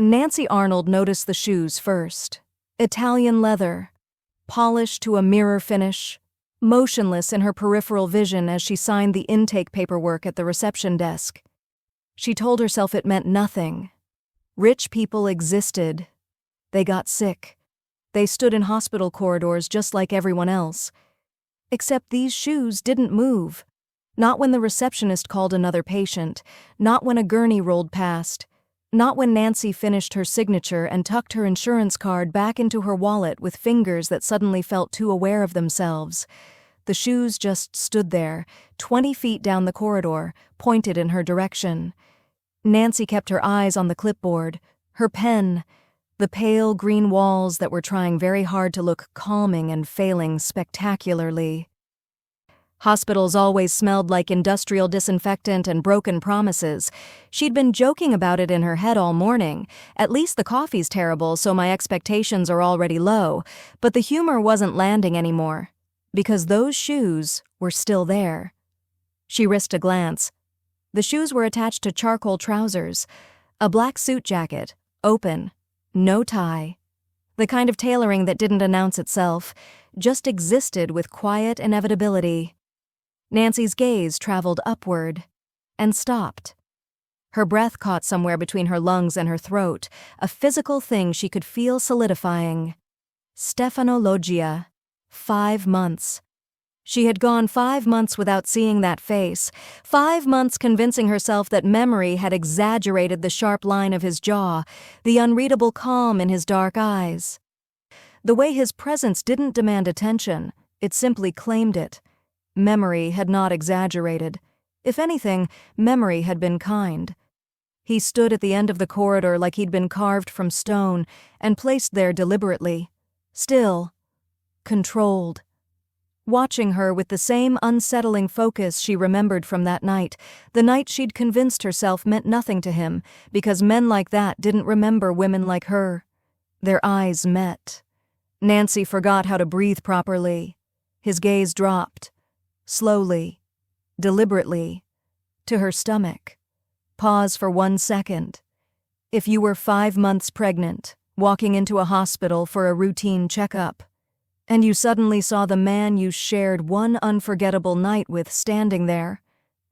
Nancy Arnold noticed the shoes first. Italian leather, polished to a mirror finish, motionless in her peripheral vision as she signed the intake paperwork at the reception desk. She told herself it meant nothing. Rich people existed. They got sick. They stood in hospital corridors just like everyone else. Except these shoes didn't move. Not when the receptionist called another patient, not when a gurney rolled past, not when Nancy finished her signature and tucked her insurance card back into her wallet with fingers that suddenly felt too aware of themselves. The shoes just stood there, 20 feet down the corridor, pointed in her direction. Nancy kept her eyes on the clipboard, her pen, the pale green walls that were trying very hard to look calming and failing spectacularly. Hospitals always smelled like industrial disinfectant and broken promises. She'd been joking about it in her head all morning. At least the coffee's terrible, so my expectations are already low. But the humor wasn't landing anymore, because those shoes were still there. She risked a glance. The shoes were attached to charcoal trousers, a black suit jacket, open, no tie. The kind of tailoring that didn't announce itself, just existed with quiet inevitability. Nancy's gaze traveled upward and stopped. Her breath caught somewhere between her lungs and her throat, a physical thing she could feel solidifying. Stefano Loggia. 5 months. She had gone 5 months without seeing that face, 5 months convincing herself that memory had exaggerated the sharp line of his jaw, the unreadable calm in his dark eyes. The way his presence didn't demand attention, it simply claimed it. Memory had not exaggerated. If anything, memory had been kind. He stood at the end of the corridor like he'd been carved from stone and placed there deliberately. Still. Controlled. Watching her with the same unsettling focus she remembered from that night, the night she'd convinced herself meant nothing to him, because men like that didn't remember women like her. Their eyes met. Nancy forgot how to breathe properly. His gaze dropped. Slowly, deliberately, to her stomach. Pause for 1 second. If you were 5 months pregnant, walking into a hospital for a routine checkup, and you suddenly saw the man you shared one unforgettable night with standing there,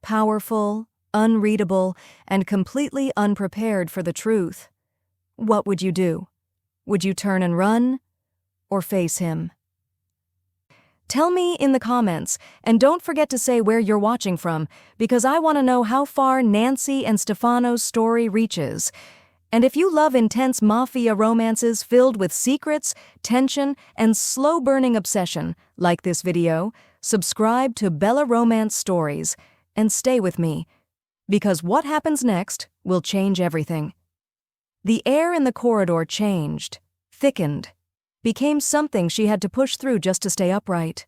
powerful, unreadable, and completely unprepared for the truth, what would you do? Would you turn and run, or face him? Tell me in the comments, and don't forget to say where you're watching from, because I want to know how far Nancy and Stefano's story reaches. And if you love intense mafia romances filled with secrets, tension, and slow-burning obsession, like this video, subscribe to Bella Romance Stories, and stay with me, because what happens next will change everything. The air in the corridor changed, thickened, became something she had to push through just to stay upright.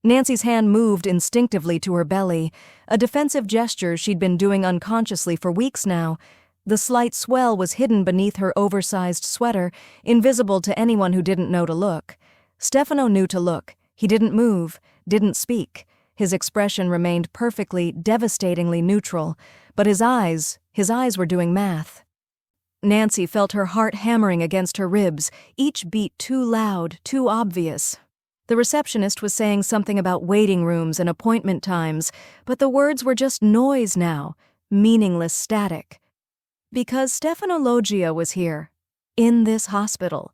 Nancy's hand moved instinctively to her belly, a defensive gesture she'd been doing unconsciously for weeks now. The slight swell was hidden beneath her oversized sweater, invisible to anyone who didn't know to look. Stefano knew to look. He didn't move, didn't speak. His expression remained perfectly, devastatingly neutral, but his eyes were doing math. Nancy felt her heart hammering against her ribs, each beat too loud, too obvious. The receptionist was saying something about waiting rooms and appointment times, but the words were just noise now, meaningless static. Because Stefano Loggia was here, in this hospital,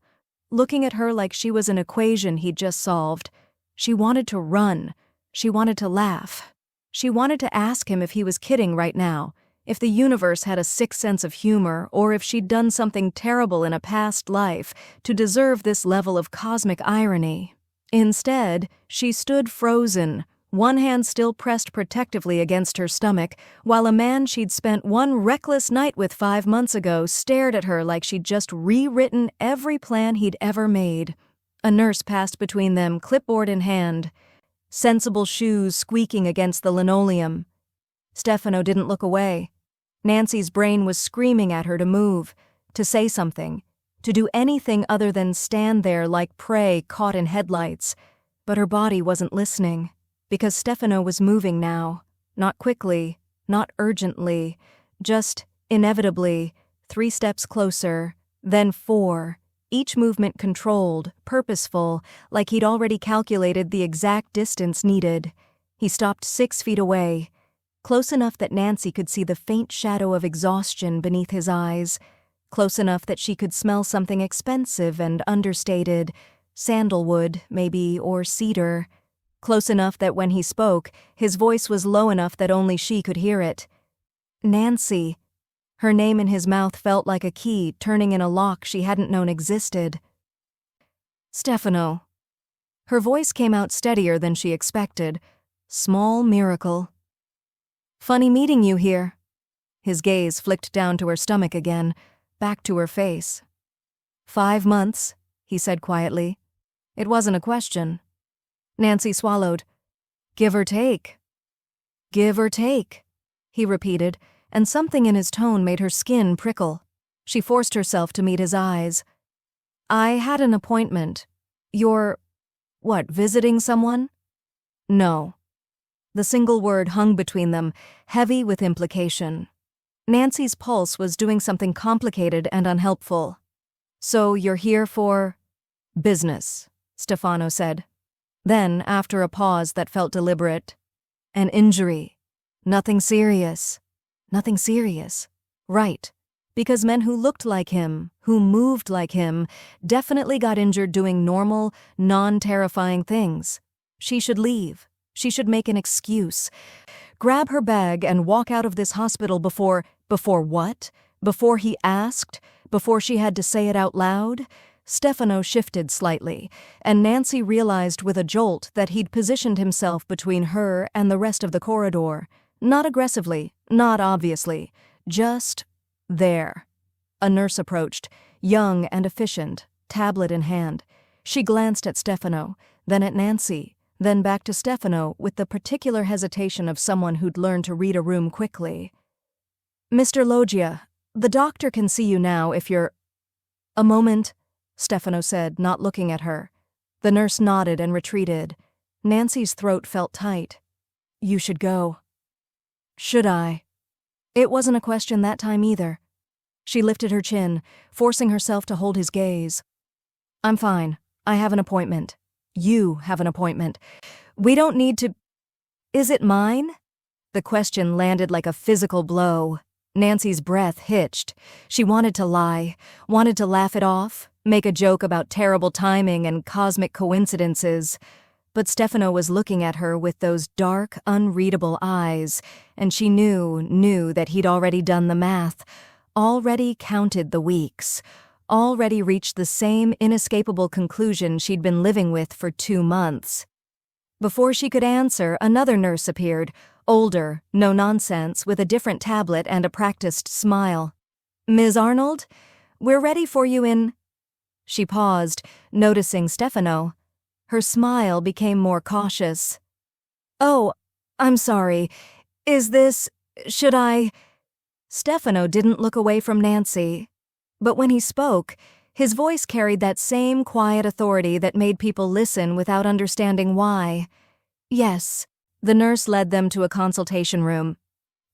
looking at her like she was an equation he'd just solved. She wanted to run. She wanted to laugh. She wanted to ask him if he was kidding right now, if the universe had a sick sense of humor, or if she'd done something terrible in a past life to deserve this level of cosmic irony. Instead, she stood frozen, one hand still pressed protectively against her stomach, while a man she'd spent one reckless night with 5 months ago stared at her like she'd just rewritten every plan he'd ever made. A nurse passed between them, clipboard in hand, sensible shoes squeaking against the linoleum. Stefano didn't look away. Nancy's brain was screaming at her to move, to say something, to do anything other than stand there like prey caught in headlights. But her body wasn't listening, because Stefano was moving now, not quickly, not urgently, just inevitably, 3 steps closer, then 4, each movement controlled, purposeful, like he'd already calculated the exact distance needed. He stopped 6 feet away, close enough that Nancy could see the faint shadow of exhaustion beneath his eyes, close enough that she could smell something expensive and understated, sandalwood, maybe, or cedar, close enough that when he spoke, his voice was low enough that only she could hear it. Nancy. Her name in his mouth felt like a key turning in a lock she hadn't known existed. Stefano. Her voice came out steadier than she expected. Small miracle. Funny meeting you here. His gaze flicked down to her stomach again, back to her face. 5 months, he said quietly. It wasn't a question. Nancy swallowed. Give or take. Give or take, he repeated, and something in his tone made her skin prickle. She forced herself to meet his eyes. I had an appointment. You're, visiting someone? No. The single word hung between them, heavy with implication. Nancy's pulse was doing something complicated and unhelpful. So you're here for business, Stefano said. Then, after a pause that felt deliberate, an injury. Nothing serious. Nothing serious. Right. Because men who looked like him, who moved like him, definitely got injured doing normal, non-terrifying things. She should leave. She should make an excuse. Grab her bag and walk out of this hospital before what? Before he asked? Before she had to say it out loud? Stefano shifted slightly, and Nancy realized with a jolt that he'd positioned himself between her and the rest of the corridor. Not aggressively, not obviously, just there. A nurse approached, young and efficient, tablet in hand. She glanced at Stefano, then at Nancy, then back to Stefano with the particular hesitation of someone who'd learned to read a room quickly. Mr. Loggia, the doctor can see you now if you're— A moment, Stefano said, not looking at her. The nurse nodded and retreated. Nancy's throat felt tight. You should go. Should I? It wasn't a question that time either. She lifted her chin, forcing herself to hold his gaze. I'm fine. I have an appointment. You have an appointment. We don't need to— Is it mine? The question landed like a physical blow. Nancy's breath hitched. She wanted to lie, wanted to laugh it off, make a joke about terrible timing and cosmic coincidences. But Stefano was looking at her with those dark, unreadable eyes, and she knew that he'd already done the math, already counted the weeks, already reached the same inescapable conclusion she'd been living with for 2 months. Before she could answer, another nurse appeared, older, no nonsense, with a different tablet and a practiced smile. Ms. Arnold, we're ready for you in— She paused, noticing Stefano. Her smile became more cautious. Oh, I'm sorry. Should I— Stefano didn't look away from Nancy. But when he spoke, his voice carried that same quiet authority that made people listen without understanding why. Yes, the nurse led them to a consultation room.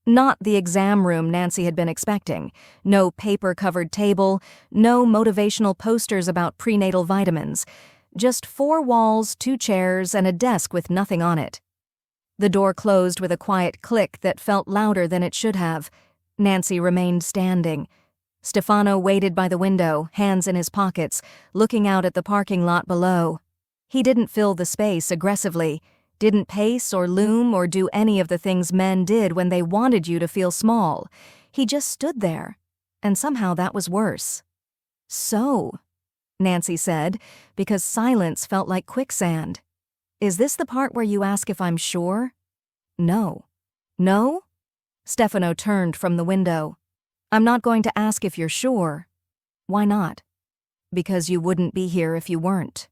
Not the exam room Nancy had been expecting. No paper-covered table, no motivational posters about prenatal vitamins. Just 4 walls, 2 chairs, and a desk with nothing on it. The door closed with a quiet click that felt louder than it should have. Nancy remained standing. Stefano waited by the window, hands in his pockets, looking out at the parking lot below. He didn't fill the space aggressively, didn't pace or loom or do any of the things men did when they wanted you to feel small. He just stood there, and somehow that was worse. So, Nancy said, because silence felt like quicksand. Is this the part where you ask if I'm sure? No. No? Stefano turned from the window. I'm not going to ask if you're sure. Why not? Because you wouldn't be here if you weren't.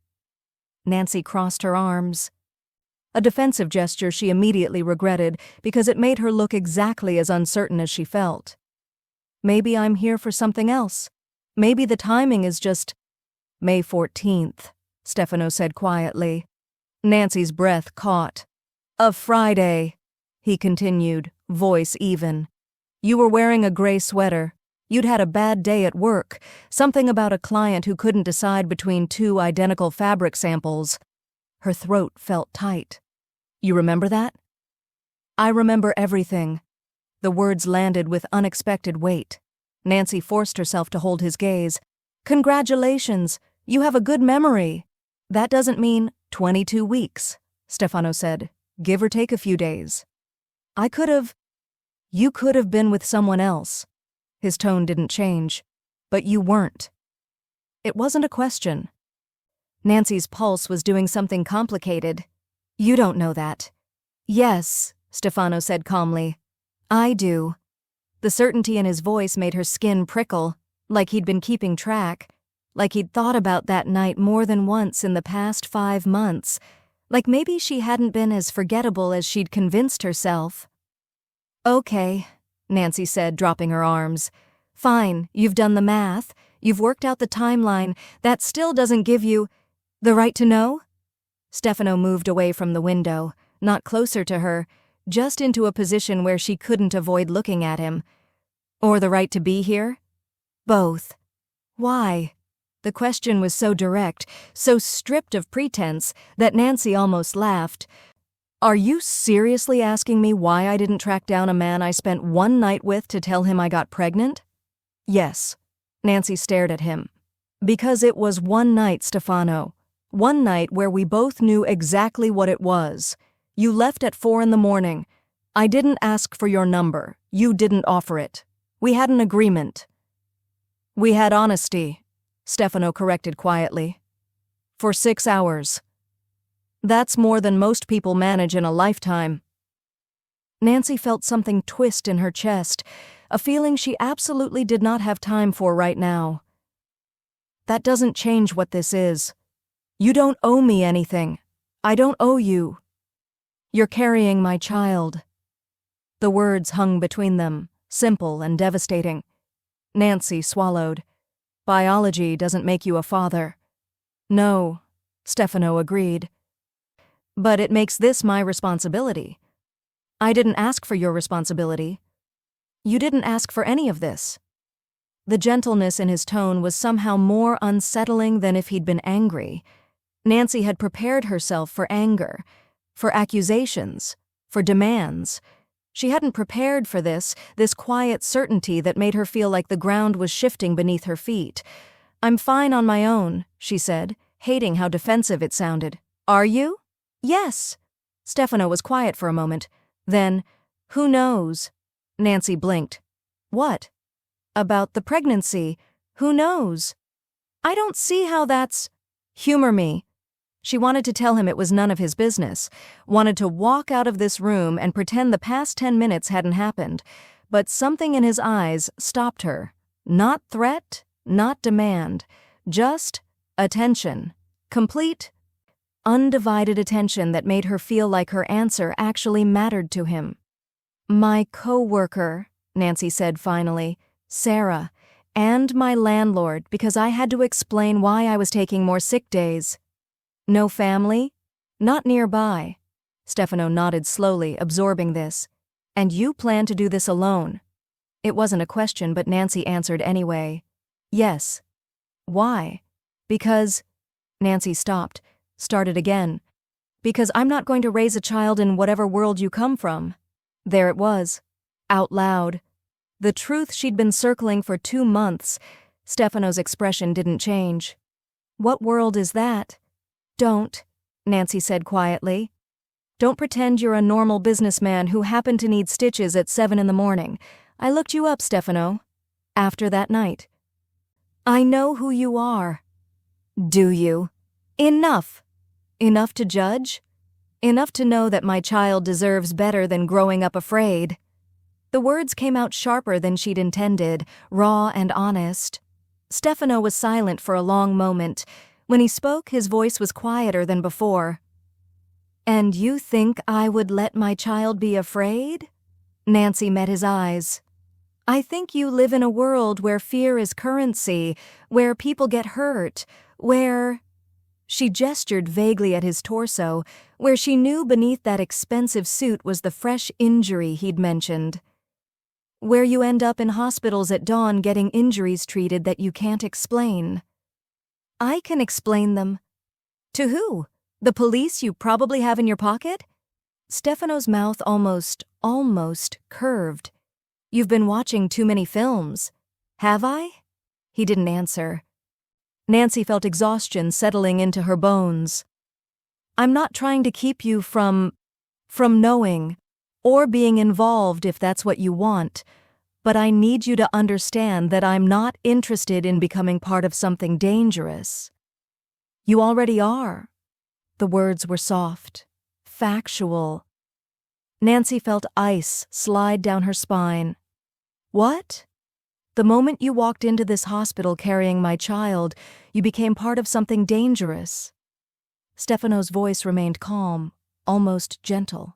Nancy crossed her arms. A defensive gesture she immediately regretted because it made her look exactly as uncertain as she felt. Maybe I'm here for something else. Maybe the timing is just— May 14th, Stefano said quietly. Nancy's breath caught. A Friday, he continued, voice even. You were wearing a gray sweater. You'd had a bad day at work, something about a client who couldn't decide between two identical fabric samples. Her throat felt tight. You remember that? I remember everything. The words landed with unexpected weight. Nancy forced herself to hold his gaze. Congratulations, you have a good memory. That doesn't mean 22 weeks, Stefano said, give or take a few days. You could have been with someone else. His tone didn't change, but you weren't. It wasn't a question. Nancy's pulse was doing something complicated. You don't know that. Yes, Stefano said calmly. I do. The certainty in his voice made her skin prickle, like he'd been keeping track, like he'd thought about that night more than once in the past 5 months, like maybe she hadn't been as forgettable as she'd convinced herself. Okay, Nancy said, dropping her arms. Fine, you've done the math, you've worked out the timeline, that still doesn't give you the right to know? Stefano moved away from the window, not closer to her, just into a position where she couldn't avoid looking at him. Or the right to be here? Both. Why? The question was so direct, so stripped of pretense, that Nancy almost laughed. Are you seriously asking me why I didn't track down a man I spent one night with to tell him I got pregnant? Yes. Nancy stared at him. Because it was one night, Stefano. One night where we both knew exactly what it was. You left at 4 a.m. I didn't ask for your number. You didn't offer it. We had an agreement. We had honesty, Stefano corrected quietly. For 6 hours. That's more than most people manage in a lifetime. Nancy felt something twist in her chest, a feeling she absolutely did not have time for right now. That doesn't change what this is. You don't owe me anything. I don't owe you. You're carrying my child. The words hung between them, simple and devastating. Nancy swallowed. Biology doesn't make you a father. No, Stefano agreed. But it makes this my responsibility. I didn't ask for your responsibility. You didn't ask for any of this. The gentleness in his tone was somehow more unsettling than if he'd been angry. Nancy had prepared herself for anger, for accusations, for demands. She hadn't prepared for this quiet certainty that made her feel like the ground was shifting beneath her feet. I'm fine on my own, she said, hating how defensive it sounded. Are you? Yes. Stefano was quiet for a moment. Then, who knows? Nancy blinked. What? About the pregnancy. Who knows? I don't see how that's... Humor me. She wanted to tell him it was none of his business, wanted to walk out of this room and pretend the past 10 minutes hadn't happened, but something in his eyes stopped her. Not threat, not demand, just attention. Complete, undivided attention that made her feel like her answer actually mattered to him. My co-worker, Nancy said finally, Sarah, and my landlord, because I had to explain why I was taking more sick days. No family? Not nearby. Stefano nodded slowly, absorbing this. And you plan to do this alone? It wasn't a question, but Nancy answered anyway. Yes. Why? Because... Nancy stopped, started again. Because I'm not going to raise a child in whatever world you come from. There it was. Out loud. The truth she'd been circling for 2 months. Stefano's expression didn't change. What world is that? Don't, Nancy said quietly. Don't pretend you're a normal businessman who happened to need stitches at 7 a.m. I looked you up, Stefano. After that night. I know who you are. Do you? Enough. Enough to judge? Enough to know that my child deserves better than growing up afraid. The words came out sharper than she'd intended, raw and honest. Stefano was silent for a long moment. When he spoke, his voice was quieter than before. And you think I would let my child be afraid? Nancy met his eyes. I think you live in a world where fear is currency, where people get hurt, where... She gestured vaguely at his torso, where she knew beneath that expensive suit was the fresh injury he'd mentioned. where you end up in hospitals at dawn getting injuries treated that you can't explain. I can explain them. To who? The police you probably have in your pocket? Stefano's mouth almost curved. You've been watching too many films. Have I? He didn't answer. Nancy felt exhaustion settling into her bones. I'm not trying to keep you from knowing or being involved if that's what you want, but I need you to understand that I'm not interested in becoming part of something dangerous. You already are. The words were soft, factual. Nancy felt ice slide down her spine. What? The moment you walked into this hospital carrying my child, you became part of something dangerous. Stefano's voice remained calm, almost gentle.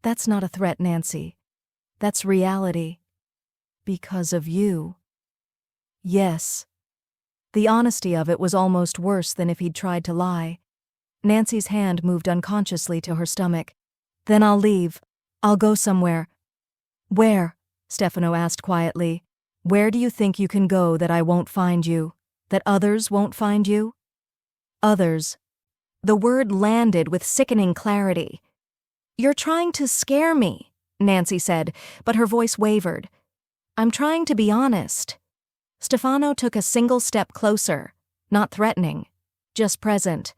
That's not a threat, Nancy. That's reality. Because of you. Yes. The honesty of it was almost worse than if he'd tried to lie. Nancy's hand moved unconsciously to her stomach. Then I'll leave. I'll go somewhere. Where? Stefano asked quietly. Where do you think you can go that I won't find you? That others won't find you? Others. The word landed with sickening clarity. You're trying to scare me, Nancy said, but her voice wavered. I'm trying to be honest. Stefano took a single step closer, not threatening, just present.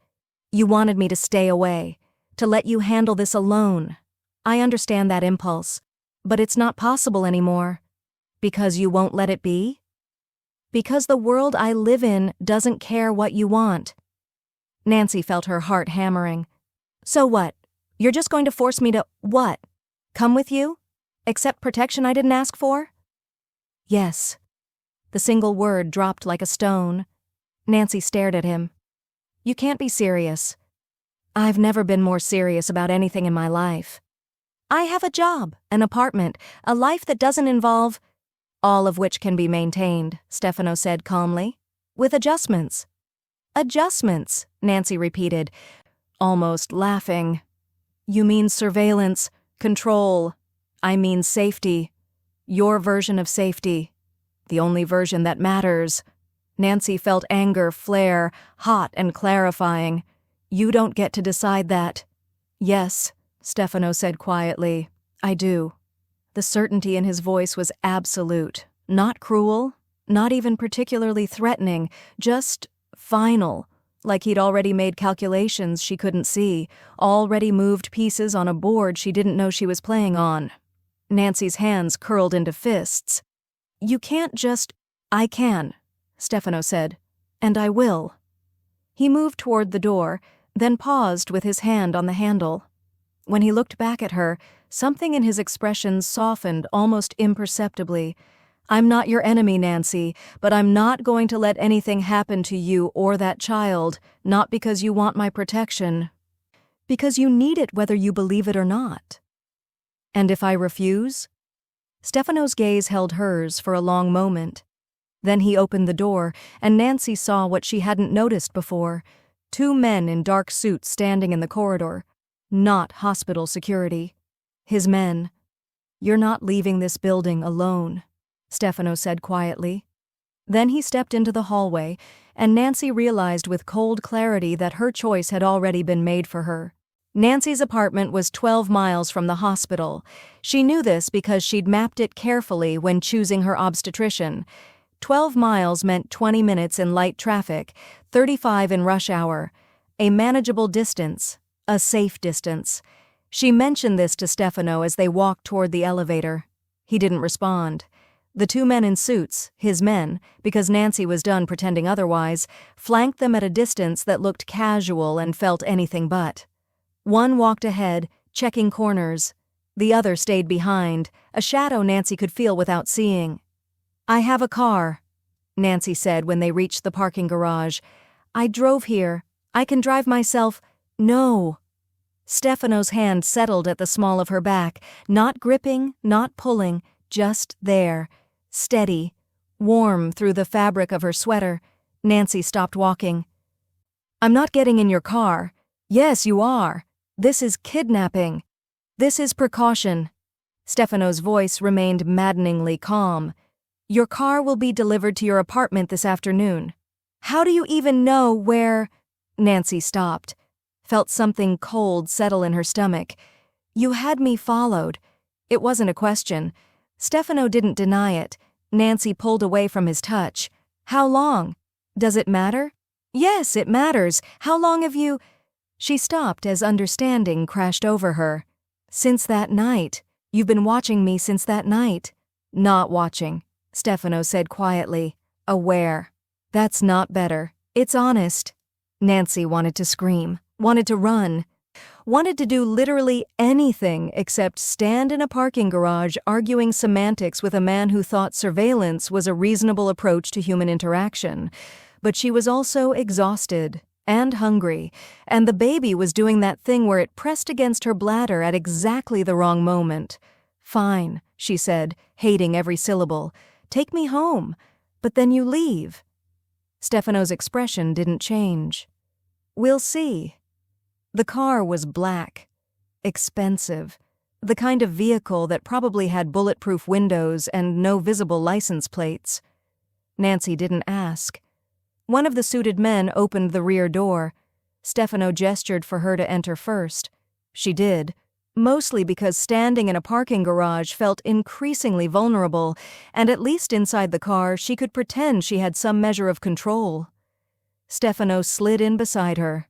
You wanted me to stay away, to let you handle this alone. I understand that impulse, but it's not possible anymore. Because you won't let it be? Because the world I live in doesn't care what you want. Nancy felt her heart hammering. So what? You're just going to force me to, what? Come with you? Accept protection I didn't ask for? Yes. The single word dropped like a stone. Nancy stared at him. You can't be serious. I've never been more serious about anything in my life. I have a job, an apartment, a life that doesn't involve, all of which can be maintained, Stefano said calmly, with adjustments. Adjustments, Nancy repeated, almost laughing. You mean surveillance, control. I mean safety. Your version of safety. The only version that matters. Nancy felt anger flare, hot and clarifying. You don't get to decide that. Yes, Stefano said quietly. I do. The certainty in his voice was absolute. Not cruel, not even particularly threatening, just final. Like he'd already made calculations she couldn't see, already moved pieces on a board she didn't know she was playing on. Nancy's hands curled into fists. You can't just... I can, Stefano said. And I will. He moved toward the door, then paused with his hand on the handle. When he looked back at her, something in his expression softened almost imperceptibly. I'm not your enemy, Nancy, but I'm not going to let anything happen to you or that child, not because you want my protection. Because you need it whether you believe it or not. And if I refuse? Stefano's gaze held hers for a long moment. Then he opened the door, and Nancy saw what she hadn't noticed before. 2 men in dark suits standing in the corridor. Not hospital security. His men. You're not leaving this building alone, Stefano said quietly. Then he stepped into the hallway, and Nancy realized with cold clarity that her choice had already been made for her. Nancy's apartment was 12 miles from the hospital. She knew this because she'd mapped it carefully when choosing her obstetrician. 12 miles meant 20 minutes in light traffic, 35 in rush hour. A manageable distance, a safe distance. She mentioned this to Stefano as they walked toward the elevator. He didn't respond. The 2 men in suits, his men, because Nancy was done pretending otherwise, flanked them at a distance that looked casual and felt anything but. One walked ahead, checking corners. The other stayed behind, a shadow Nancy could feel without seeing. I have a car, Nancy said when they reached the parking garage. I drove here. I can drive myself. No. Stefano's hand settled at the small of her back, not gripping, not pulling, just there, steady, warm through the fabric of her sweater. Nancy stopped walking. I'm not getting in your car. Yes, you are. This is kidnapping. This is precaution. Stefano's voice remained maddeningly calm. "Your car will be delivered to your apartment this afternoon." "How do you even know where—" Nancy stopped, felt something cold settle in her stomach. "You had me followed." It wasn't a question. Stefano didn't deny it. Nancy pulled away from his touch. "How long? Does it matter?" "Yes, it matters. How long have you—" She stopped as understanding crashed over her. "Since that night. You've been watching me since that night." "Not watching," Stefano said quietly. "Aware." "That's not better. It's honest." Nancy wanted to scream, wanted to run, wanted to do literally anything except stand in a parking garage arguing semantics with a man who thought surveillance was a reasonable approach to human interaction. But she was also exhausted and hungry, and the baby was doing that thing where it pressed against her bladder at exactly the wrong moment. "Fine," she said, hating every syllable. "Take me home. But then you leave." Stefano's expression didn't change. "We'll see." The car was black. Expensive. The kind of vehicle that probably had bulletproof windows and no visible license plates. Nancy didn't ask. One of the suited men opened the rear door. Stefano gestured for her to enter first. She did, mostly because standing in a parking garage felt increasingly vulnerable, and at least inside the car she could pretend she had some measure of control. Stefano slid in beside her.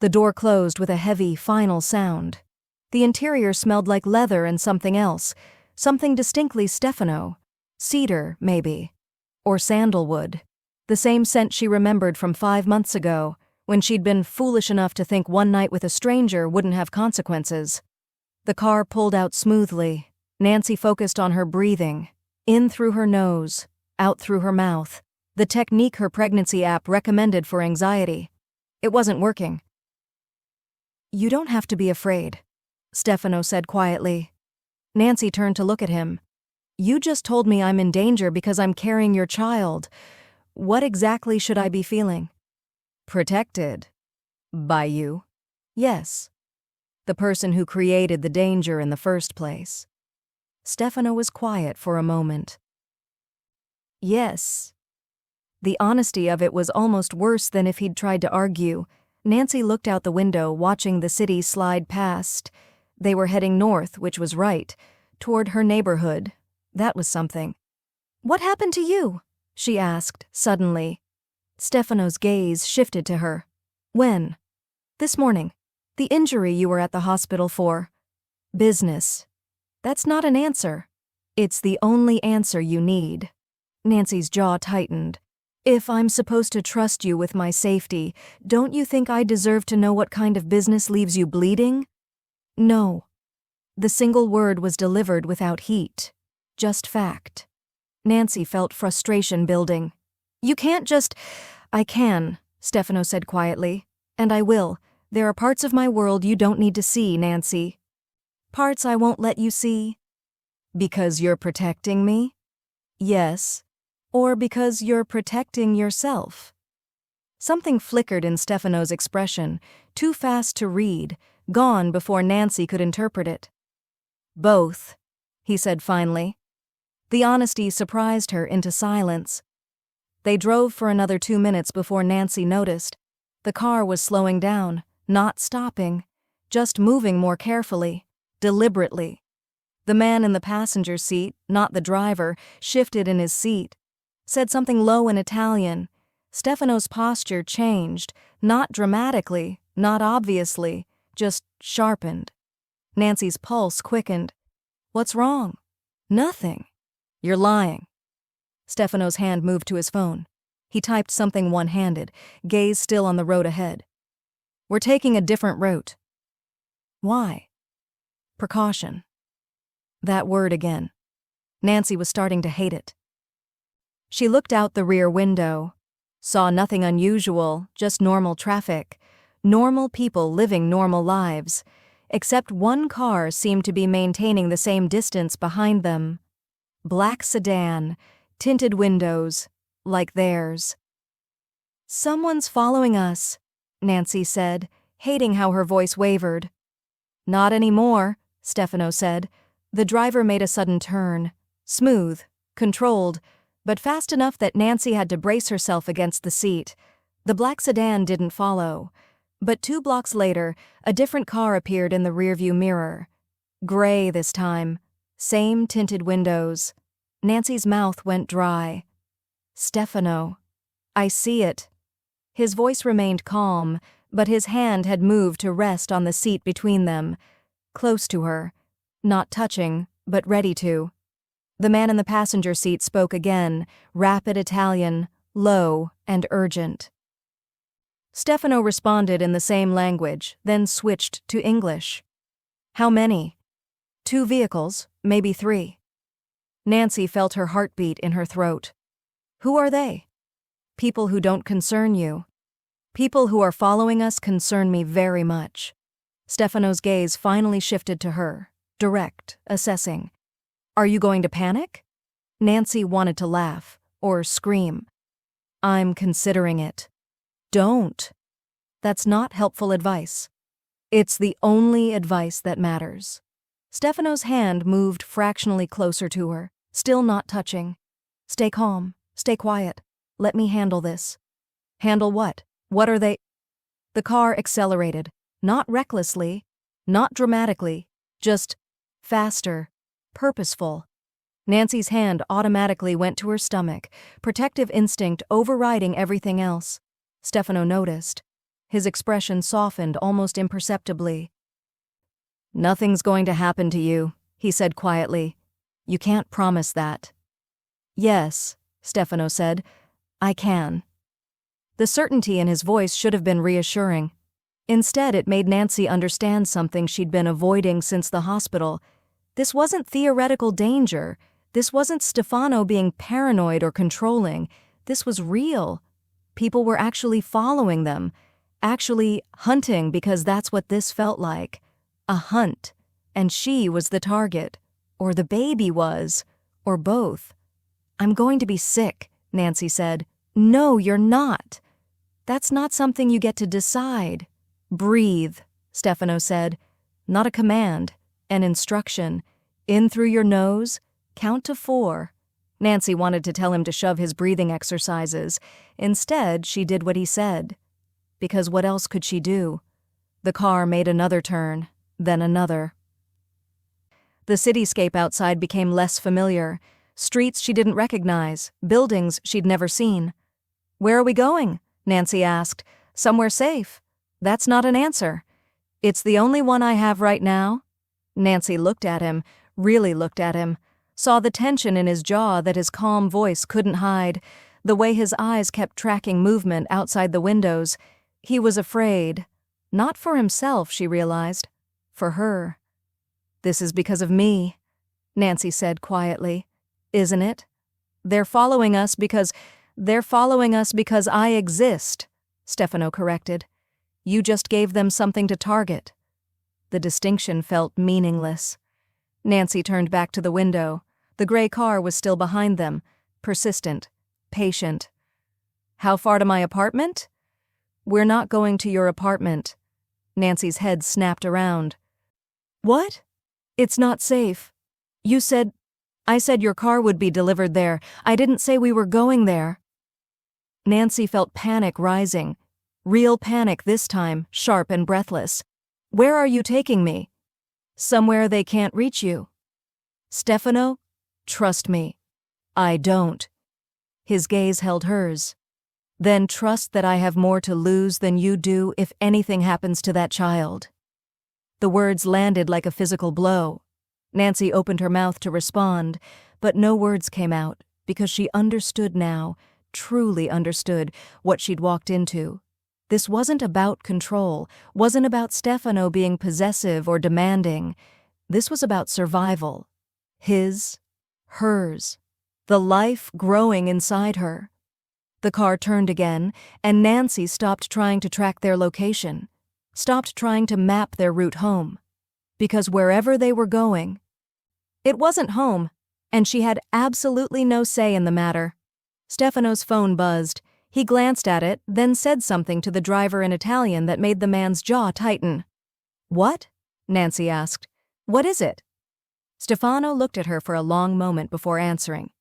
The door closed with a heavy, final sound. The interior smelled like leather and something else, something distinctly Stefano. Cedar, maybe. Or sandalwood. The same scent she remembered from 5 months ago, when she'd been foolish enough to think one night with a stranger wouldn't have consequences. The car pulled out smoothly. Nancy focused on her breathing. In through her nose, out through her mouth. The technique her pregnancy app recommended for anxiety. It wasn't working. "You don't have to be afraid," Stefano said quietly. Nancy turned to look at him. "You just told me I'm in danger because I'm carrying your child. What exactly should I be feeling?" "Protected. By you." "Yes. The person who created the danger in the first place." Stefano was quiet for a moment. "Yes." The honesty of it was almost worse than if he'd tried to argue. Nancy looked out the window, watching the city slide past. They were heading north, which was right, toward her neighborhood. That was something. "What happened to you?" she asked, suddenly. Stefano's gaze shifted to her. "When?" "This morning. The injury you were at the hospital for." "Business." "That's not an answer." "It's the only answer you need." Nancy's jaw tightened. "If I'm supposed to trust you with my safety, don't you think I deserve to know what kind of business leaves you bleeding?" "No." The single word was delivered without heat. Just fact. Nancy felt frustration building. "You can't just—" "I can," Stefano said quietly. "And I will. There are parts of my world you don't need to see, Nancy." "Parts I won't let you see?" "Because you're protecting me?" "Yes. Or because you're protecting yourself." Something flickered in Stefano's expression, too fast to read, gone before Nancy could interpret it. "Both," he said finally. The honesty surprised her into silence. They drove for another 2 minutes before Nancy noticed. The car was slowing down, not stopping, just moving more carefully, deliberately. The man in the passenger seat, not the driver, shifted in his seat, said something low in Italian. Stefano's posture changed, not dramatically, not obviously, just sharpened. Nancy's pulse quickened. "What's wrong?" "Nothing." "You're lying." Stefano's hand moved to his phone. He typed something one-handed, gaze still on the road ahead. "We're taking a different route." "Why?" "Precaution." That word again. Nancy was starting to hate it. She looked out the rear window, saw nothing unusual, just normal traffic, normal people living normal lives, except one car seemed to be maintaining the same distance behind them. Black sedan, tinted windows, like theirs. "Someone's following us," Nancy said, hating how her voice wavered. "Not anymore," Stefano said. The driver made a sudden turn. Smooth, controlled, but fast enough that Nancy had to brace herself against the seat. The black sedan didn't follow. But 2 blocks later, a different car appeared in the rearview mirror. Gray this time. Same tinted windows. Nancy's mouth went dry. Stefano. I see it. His voice remained calm, but his hand had moved to rest on the seat between them, close to her, not touching, but ready to. The man in the passenger seat spoke again, rapid Italian, low and urgent. Stefano responded in the same language, then switched to English. How many? 2 vehicles, maybe 3. Nancy felt her heartbeat in her throat. Who are they? People who don't concern you. People who are following us concern me very much. Stefano's gaze finally shifted to her, direct, assessing. Are you going to panic? Nancy wanted to laugh, or scream. I'm considering it. Don't. That's not helpful advice. It's the only advice that matters. Stefano's hand moved fractionally closer to her, still not touching. Stay calm, stay quiet. Let me handle this. Handle what? What are they? The car accelerated, not recklessly, not dramatically, just faster, purposeful. Nancy's hand automatically went to her stomach, protective instinct overriding everything else. Stefano noticed. His expression softened almost imperceptibly. Nothing's going to happen to you, he said quietly. You can't promise that. Yes, Stefano said. I can. The certainty in his voice should have been reassuring. Instead, it made Nancy understand something she'd been avoiding since the hospital. This wasn't theoretical danger. This wasn't Stefano being paranoid or controlling. This was real. People were actually following them, actually hunting because that's what this felt like. A hunt. And she was the target. Or the baby was. Or both. I'm going to be sick, Nancy said. No, you're not. That's not something you get to decide. Breathe, Stefano said. Not a command, an instruction. In through your nose, count to 4. Nancy wanted to tell him to shove his breathing exercises. Instead, she did what he said. Because what else could she do? The car made another turn, then another. The cityscape outside became less familiar. Streets she didn't recognize, buildings she'd never seen. Where are we going? Nancy asked. Somewhere safe. That's not an answer. It's the only one I have right now. Nancy looked at him, really looked at him, saw the tension in his jaw that his calm voice couldn't hide, the way his eyes kept tracking movement outside the windows. He was afraid. Not for himself, she realized. For her. This is because of me, Nancy said quietly. Isn't it? They're following us because I exist, Stefano corrected. You just gave them something to target. The distinction felt meaningless. Nancy turned back to the window. The gray car was still behind them, persistent, patient. How far to my apartment? We're not going to your apartment. Nancy's head snapped around. What? It's not safe. I said your car would be delivered there. I didn't say we were going there. Nancy felt panic rising. Real panic this time, sharp and breathless. Where are you taking me? Somewhere they can't reach you. Stefano, trust me. I don't. His gaze held hers. Then trust that I have more to lose than you do if anything happens to that child. The words landed like a physical blow. Nancy opened her mouth to respond, but no words came out because she understood now, truly understood, what she'd walked into. This wasn't about control, wasn't about Stefano being possessive or demanding. This was about survival. His, hers, the life growing inside her. The car turned again, and Nancy stopped trying to track their location, stopped trying to map their route home. Because wherever they were going, it wasn't home, and she had absolutely no say in the matter. Stefano's phone buzzed. He glanced at it, then said something to the driver in Italian that made the man's jaw tighten. What? Nancy asked. What is it? Stefano looked at her for a long moment before answering.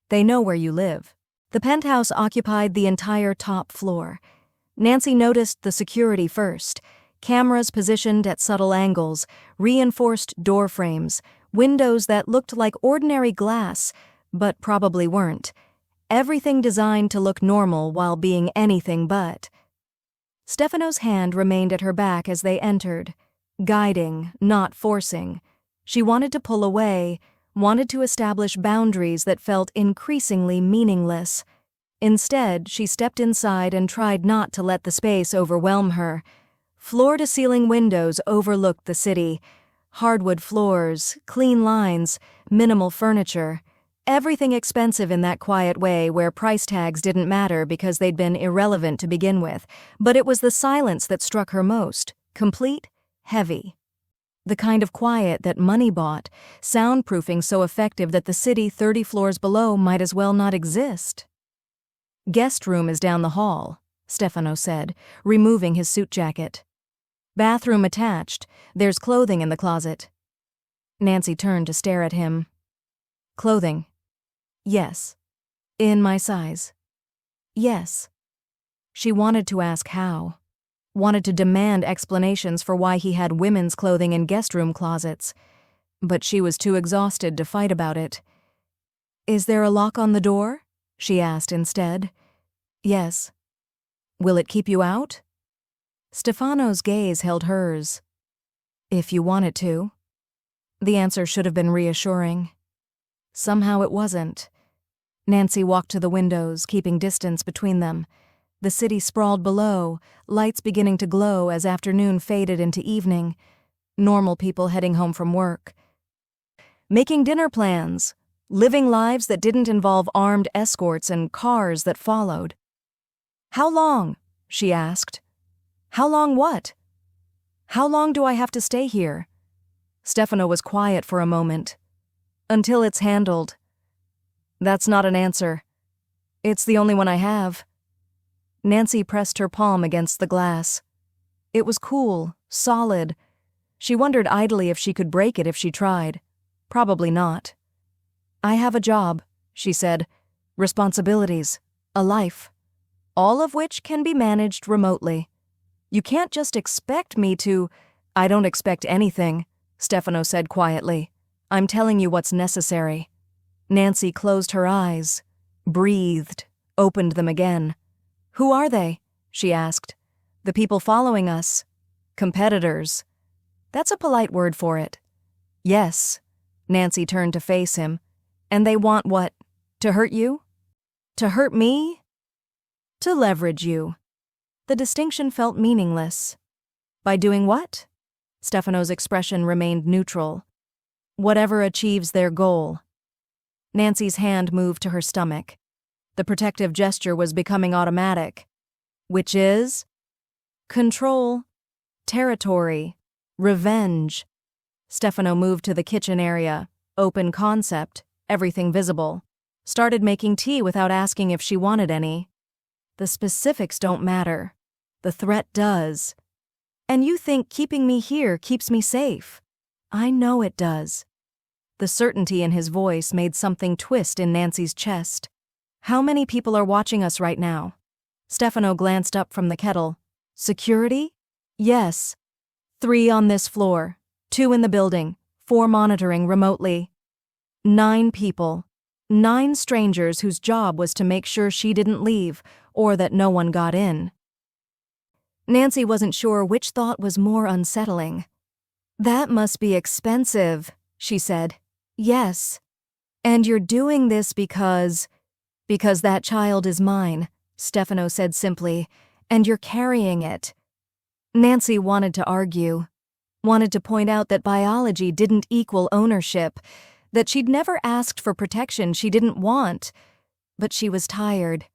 They know where you live. The penthouse occupied the entire top floor. Nancy noticed the security first. Cameras positioned at subtle angles, reinforced door frames, windows that looked like ordinary glass, but probably weren't. Everything designed to look normal while being anything but. Stefano's hand remained at her back as they entered, guiding, not forcing. She wanted to pull away, wanted to establish boundaries that felt increasingly meaningless. Instead, she stepped inside and tried not to let the space overwhelm her. Floor-to-ceiling windows overlooked the city. Hardwood floors, clean lines, minimal furniture. Everything expensive in that quiet way where price tags didn't matter because they'd been irrelevant to begin with. But it was the silence that struck her most. Complete, heavy. The kind of quiet that money bought, soundproofing so effective that the city 30 floors below might as well not exist. Guest room is down the hall, Stefano said, removing his suit jacket. Bathroom attached. There's clothing in the closet. Nancy turned to stare at him. Clothing? Yes. In my size? Yes. She wanted to ask how. Wanted to demand explanations for why he had women's clothing in guest room closets. But she was too exhausted to fight about it. Is there a lock on the door? She asked instead. Yes. Will it keep you out? Stefano's gaze held hers. If you want it to. The answer should have been reassuring. Somehow it wasn't. Nancy walked to the windows, keeping distance between them. The city sprawled below, lights beginning to glow as afternoon faded into evening. Normal people heading home from work. Making dinner plans. Living lives that didn't involve armed escorts and cars that followed. How long? She asked. How long what? How long do I have to stay here? Stefano was quiet for a moment. Until it's handled. That's not an answer. It's the only one I have. Nancy pressed her palm against the glass. It was cool, solid. She wondered idly if she could break it if she tried. Probably not. I have a job, she said. Responsibilities. A life. All of which can be managed remotely. You can't just expect me to— I don't expect anything, Stefano said quietly. I'm telling you what's necessary. Nancy closed her eyes, breathed, opened them again. Who are they? She asked. The people following us. Competitors. That's a polite word for it. Yes. Nancy turned to face him. And they want what? To hurt you? To hurt me? To leverage you. The distinction felt meaningless. By doing what? Stefano's expression remained neutral. Whatever achieves their goal. Nancy's hand moved to her stomach. The protective gesture was becoming automatic. Which is? Control. Territory. Revenge. Stefano moved to the kitchen area. Open concept. Everything visible. Started making tea without asking if she wanted any. The specifics don't matter. The threat does. And you think keeping me here keeps me safe. I know it does. The certainty in his voice made something twist in Nancy's chest. How many people are watching us right now? Stefano glanced up from the kettle. Security? Yes. 3 on this floor. 2 in the building. 4 monitoring remotely. 9 people. 9 strangers whose job was to make sure she didn't leave, or that no one got in. Nancy wasn't sure which thought was more unsettling. That must be expensive, she said. Yes. And you're doing this because that child is mine, Stefano said simply, and you're carrying it. Nancy wanted to argue, wanted to point out that biology didn't equal ownership, that she'd never asked for protection she didn't want, but she was tired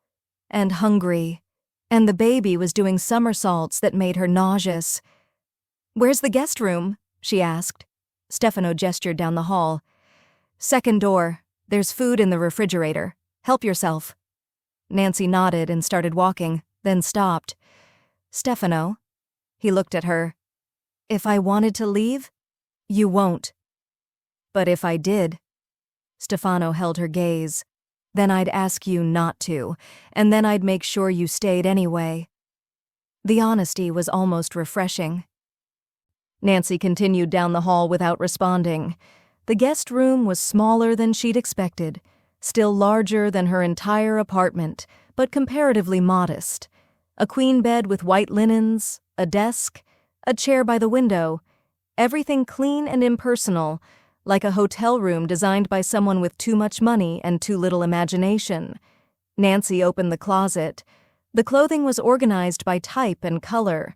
and hungry, and the baby was doing somersaults that made her nauseous. Where's the guest room? She asked. Stefano gestured down the hall. Second door. There's food in the refrigerator. Help yourself. Nancy nodded and started walking, then stopped. Stefano. He looked at her. If I wanted to leave? You won't, But if I did, Stefano held her gaze, then I'd ask you not to, and then I'd make sure you stayed anyway. The honesty was almost refreshing. Nancy continued down the hall without responding. The guest room was smaller than she'd expected, still larger than her entire apartment, but comparatively modest. A queen bed with white linens, a desk, a chair by the window, everything clean and impersonal, like a hotel room designed by someone with too much money and too little imagination. Nancy opened the closet. The clothing was organized by type and color.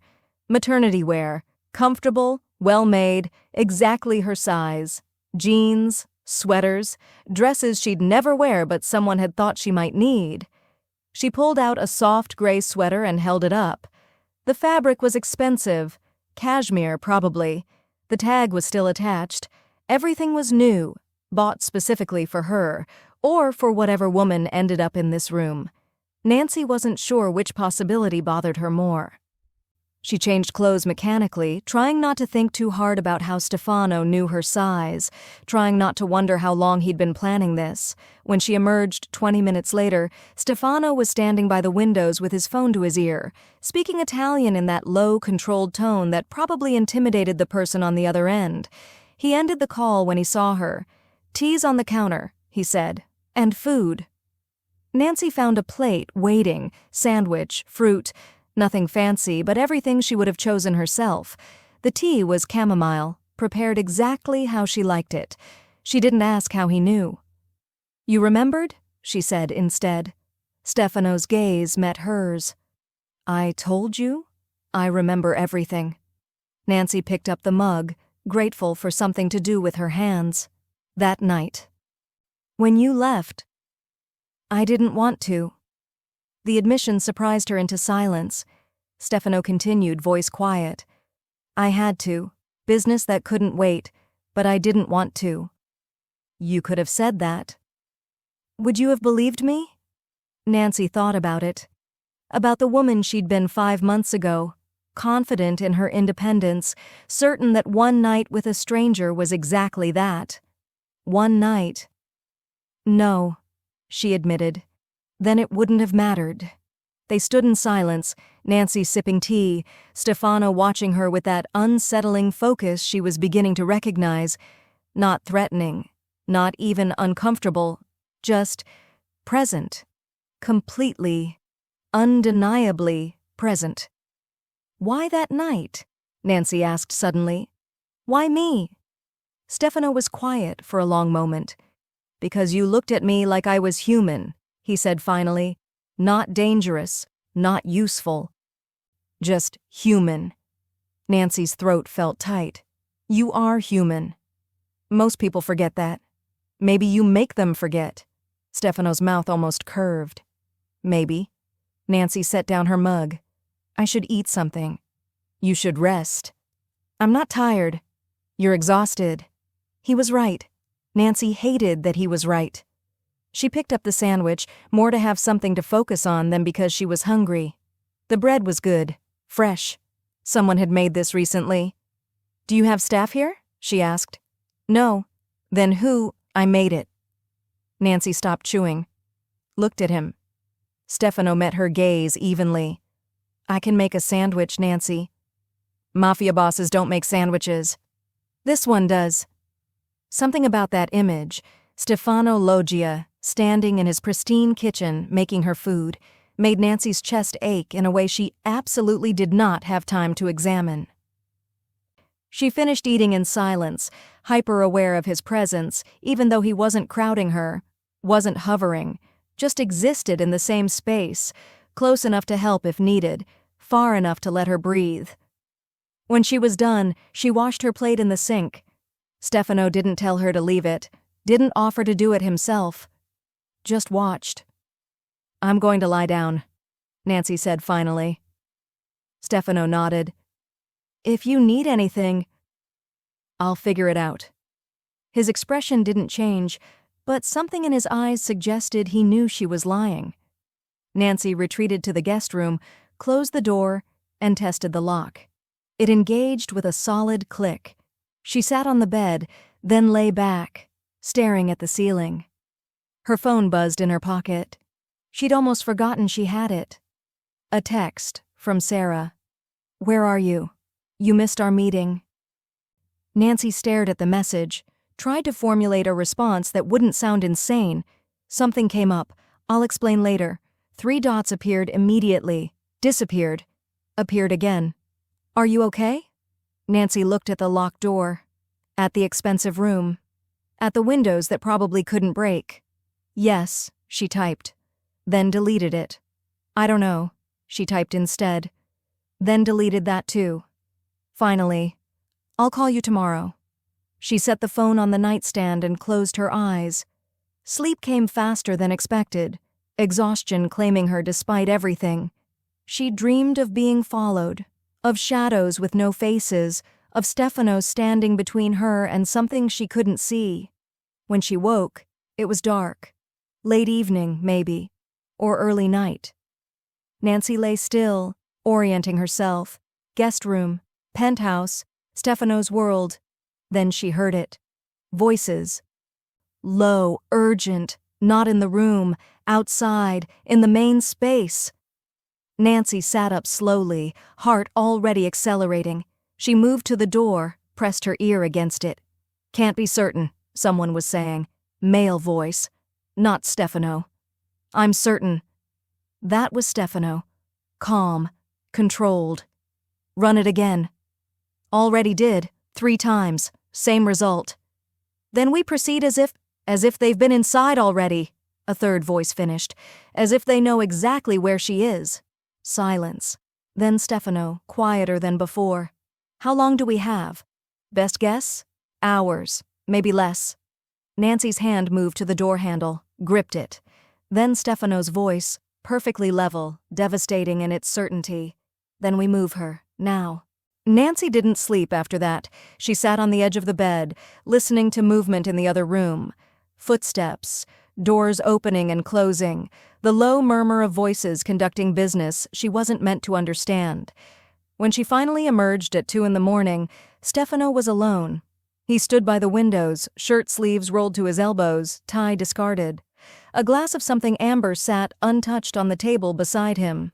Maternity wear, comfortable, well-made, exactly her size. Jeans, sweaters, dresses she'd never wear but someone had thought she might need. She pulled out a soft gray sweater and held it up. The fabric was expensive, cashmere probably. The tag was still attached. Everything was new, bought specifically for her, or for whatever woman ended up in this room. Nancy wasn't sure which possibility bothered her more. She changed clothes mechanically, trying not to think too hard about how Stefano knew her size, trying not to wonder how long he'd been planning this. When she emerged 20 minutes later, Stefano was standing by the windows with his phone to his ear, speaking Italian in that low, controlled tone that probably intimidated the person on the other end. He ended the call when he saw her. "Tea's on the counter," he said, "and food." Nancy found a plate, waiting, sandwich, fruit. Nothing fancy, but everything she would have chosen herself. The tea was chamomile, prepared exactly how she liked it. She didn't ask how he knew. "You remembered?" she said instead. Stefano's gaze met hers. "I told you? I remember everything." Nancy picked up the mug, grateful for something to do with her hands. "That night. When you left, I didn't want to." The admission surprised her into silence. Stefano continued, voice quiet. "I had to. Business that couldn't wait, but I didn't want to." "You could have said that." "Would you have believed me?" Nancy thought about it. About the woman she'd been 5 months ago, confident in her independence, certain that one night with a stranger was exactly that. One night. "No," she admitted. "Then it wouldn't have mattered." They stood in silence, Nancy sipping tea, Stefano watching her with that unsettling focus she was beginning to recognize. Not threatening, not even uncomfortable, just present. Completely, undeniably present. "Why that night?" Nancy asked suddenly. "Why me?" Stefano was quiet for a long moment. "Because you looked at me like I was human," he said finally. "Not dangerous, not useful. Just human." Nancy's throat felt tight. "You are human. Most people forget that. Maybe you make them forget." Stefano's mouth almost curved. "Maybe." Nancy set down her mug. "I should eat something." "You should rest." "I'm not tired." "You're exhausted." He was right. Nancy hated that he was right. She picked up the sandwich, more to have something to focus on than because she was hungry. The bread was good, fresh. Someone had made this recently. "Do you have staff here?" she asked. "No." "Then who?" "I made it." Nancy stopped chewing. Looked at him. Stefano met her gaze evenly. "I can make a sandwich, Nancy." "Mafia bosses don't make sandwiches." "This one does." Something about that image, Stefano Loggia, standing in his pristine kitchen making her food, made Nancy's chest ache in a way she absolutely did not have time to examine. She finished eating in silence, hyper-aware of his presence, even though he wasn't crowding her, wasn't hovering, just existed in the same space, close enough to help if needed, far enough to let her breathe. When she was done, she washed her plate in the sink. Stefano didn't tell her to leave it, didn't offer to do it himself. Just watched. "I'm going to lie down," Nancy said finally. Stefano nodded. "If you need anything, I'll figure it out." His expression didn't change, but something in his eyes suggested he knew she was lying. Nancy retreated to the guest room, closed the door, and tested the lock. It engaged with a solid click. She sat on the bed, then lay back, staring at the ceiling. Her phone buzzed in her pocket. She'd almost forgotten she had it. A text from Sarah. "Where are you? You missed our meeting." Nancy stared at the message, tried to formulate a response that wouldn't sound insane. Something came up. "I'll explain later." 3 dots appeared immediately, disappeared, appeared again. "Are you okay?" Nancy looked at the locked door, at the expensive room, at the windows that probably couldn't break. "Yes," she typed, then deleted it. "I don't know," she typed instead, then deleted that too. Finally, "I'll call you tomorrow." She set the phone on the nightstand and closed her eyes. Sleep came faster than expected, exhaustion claiming her despite everything. She dreamed of being followed, of shadows with no faces, of Stefano standing between her and something she couldn't see. When she woke, it was dark. Late evening, maybe, or early night. Nancy lay still, orienting herself. Guest room, penthouse, Stefano's world. Then she heard it. Voices. Low, urgent, not in the room, outside, in the main space. Nancy sat up slowly, heart already accelerating. She moved to the door, pressed her ear against it. "Can't be certain," someone was saying. Male voice. Not Stefano. "I'm certain." That was Stefano. Calm, controlled. "Run it again." "Already did, 3 times, same result." "Then we proceed as if they've been inside already," a third voice finished, "as if they know exactly where she is." Silence. Then Stefano, quieter than before. "How long do we have?" "Best guess? Hours, maybe less." Nancy's hand moved to the door handle, gripped it. Then Stefano's voice, perfectly level, devastating in its certainty. "Then we move her, now." Nancy didn't sleep after that. She sat on the edge of the bed, listening to movement in the other room. Footsteps, doors opening and closing, the low murmur of voices conducting business she wasn't meant to understand. When she finally emerged at 2 a.m, Stefano was alone. He stood by the windows, shirt sleeves rolled to his elbows, tie discarded. A glass of something amber sat untouched on the table beside him.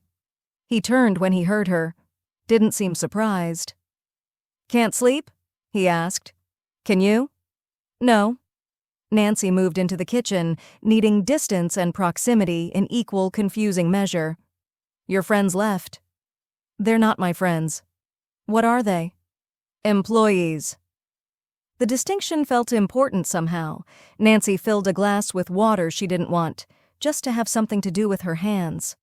He turned when he heard her. Didn't seem surprised. "Can't sleep?" he asked. "Can you?" "No." Nancy moved into the kitchen, needing distance and proximity in equal confusing measure. "Your friends left." "They're not my friends." "What are they?" "Employees." The distinction felt important somehow. Nancy filled a glass with water she didn't want, just to have something to do with her hands.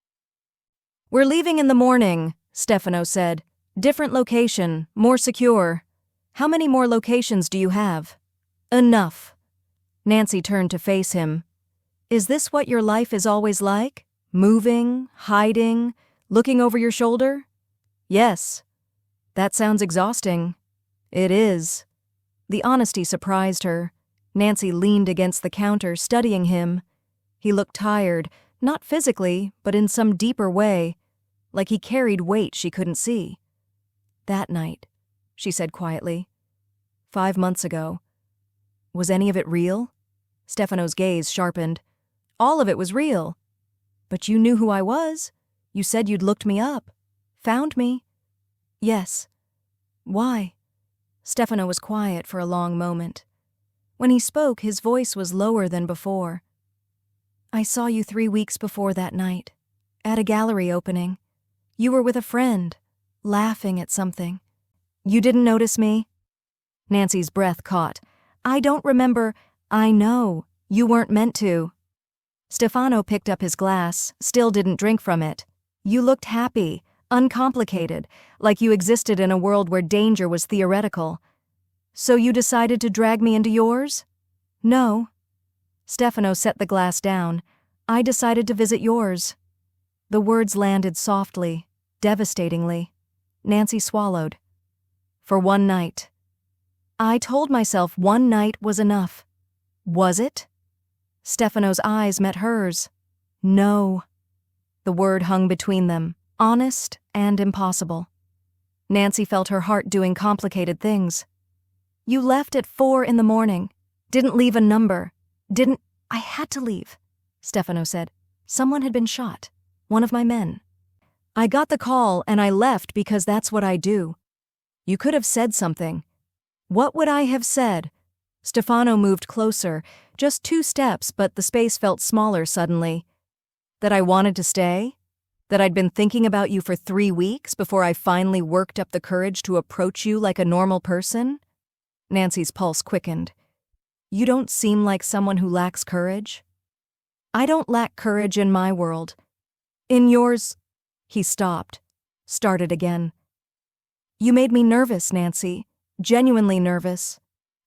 "We're leaving in the morning," Stefano said. "Different location, more secure." "How many more locations do you have?" "Enough." Nancy turned to face him. "Is this what your life is always like? Moving, hiding, looking over your shoulder?" "Yes." "That sounds exhausting." "It is." The honesty surprised her. Nancy leaned against the counter, studying him. He looked tired, not physically, but in some deeper way, like he carried weight she couldn't see. "That night," she said quietly. 5 months ago. Was any of it real?" Stefano's gaze sharpened. "All of it was real." "But you knew who I was. You said you'd looked me up. Found me." "Yes." "Why?" Stefano was quiet for a long moment. When he spoke, his voice was lower than before. "I saw you 3 weeks before that night, at a gallery opening. You were with a friend, laughing at something. You didn't notice me?" Nancy's breath caught. "I don't remember." "I know. You weren't meant to." Stefano picked up his glass, still didn't drink from it. "You looked happy, uncomplicated, like you existed in a world where danger was theoretical. So you decided to drag me into yours?" "No." Stefano set the glass down. "I decided to visit yours." The words landed softly, devastatingly. Nancy swallowed. "For one night." "I told myself one night was enough." "Was it?" Stefano's eyes met hers. "No." The word hung between them, honest and impossible. Nancy felt her heart doing complicated things. You left at 4 in the morning. Didn't leave a number. I had to leave, Stefano said. Someone had been shot. One of my men. I got the call and I left because that's what I do. You could have said something. What would I have said? Stefano moved closer, just 2 steps, but the space felt smaller suddenly. That I wanted to stay? That I'd been thinking about you for 3 weeks before I finally worked up the courage to approach you like a normal person? Nancy's pulse quickened. You don't seem like someone who lacks courage. I don't lack courage in my world. In yours... He stopped, started again. You made me nervous, Nancy. Genuinely nervous.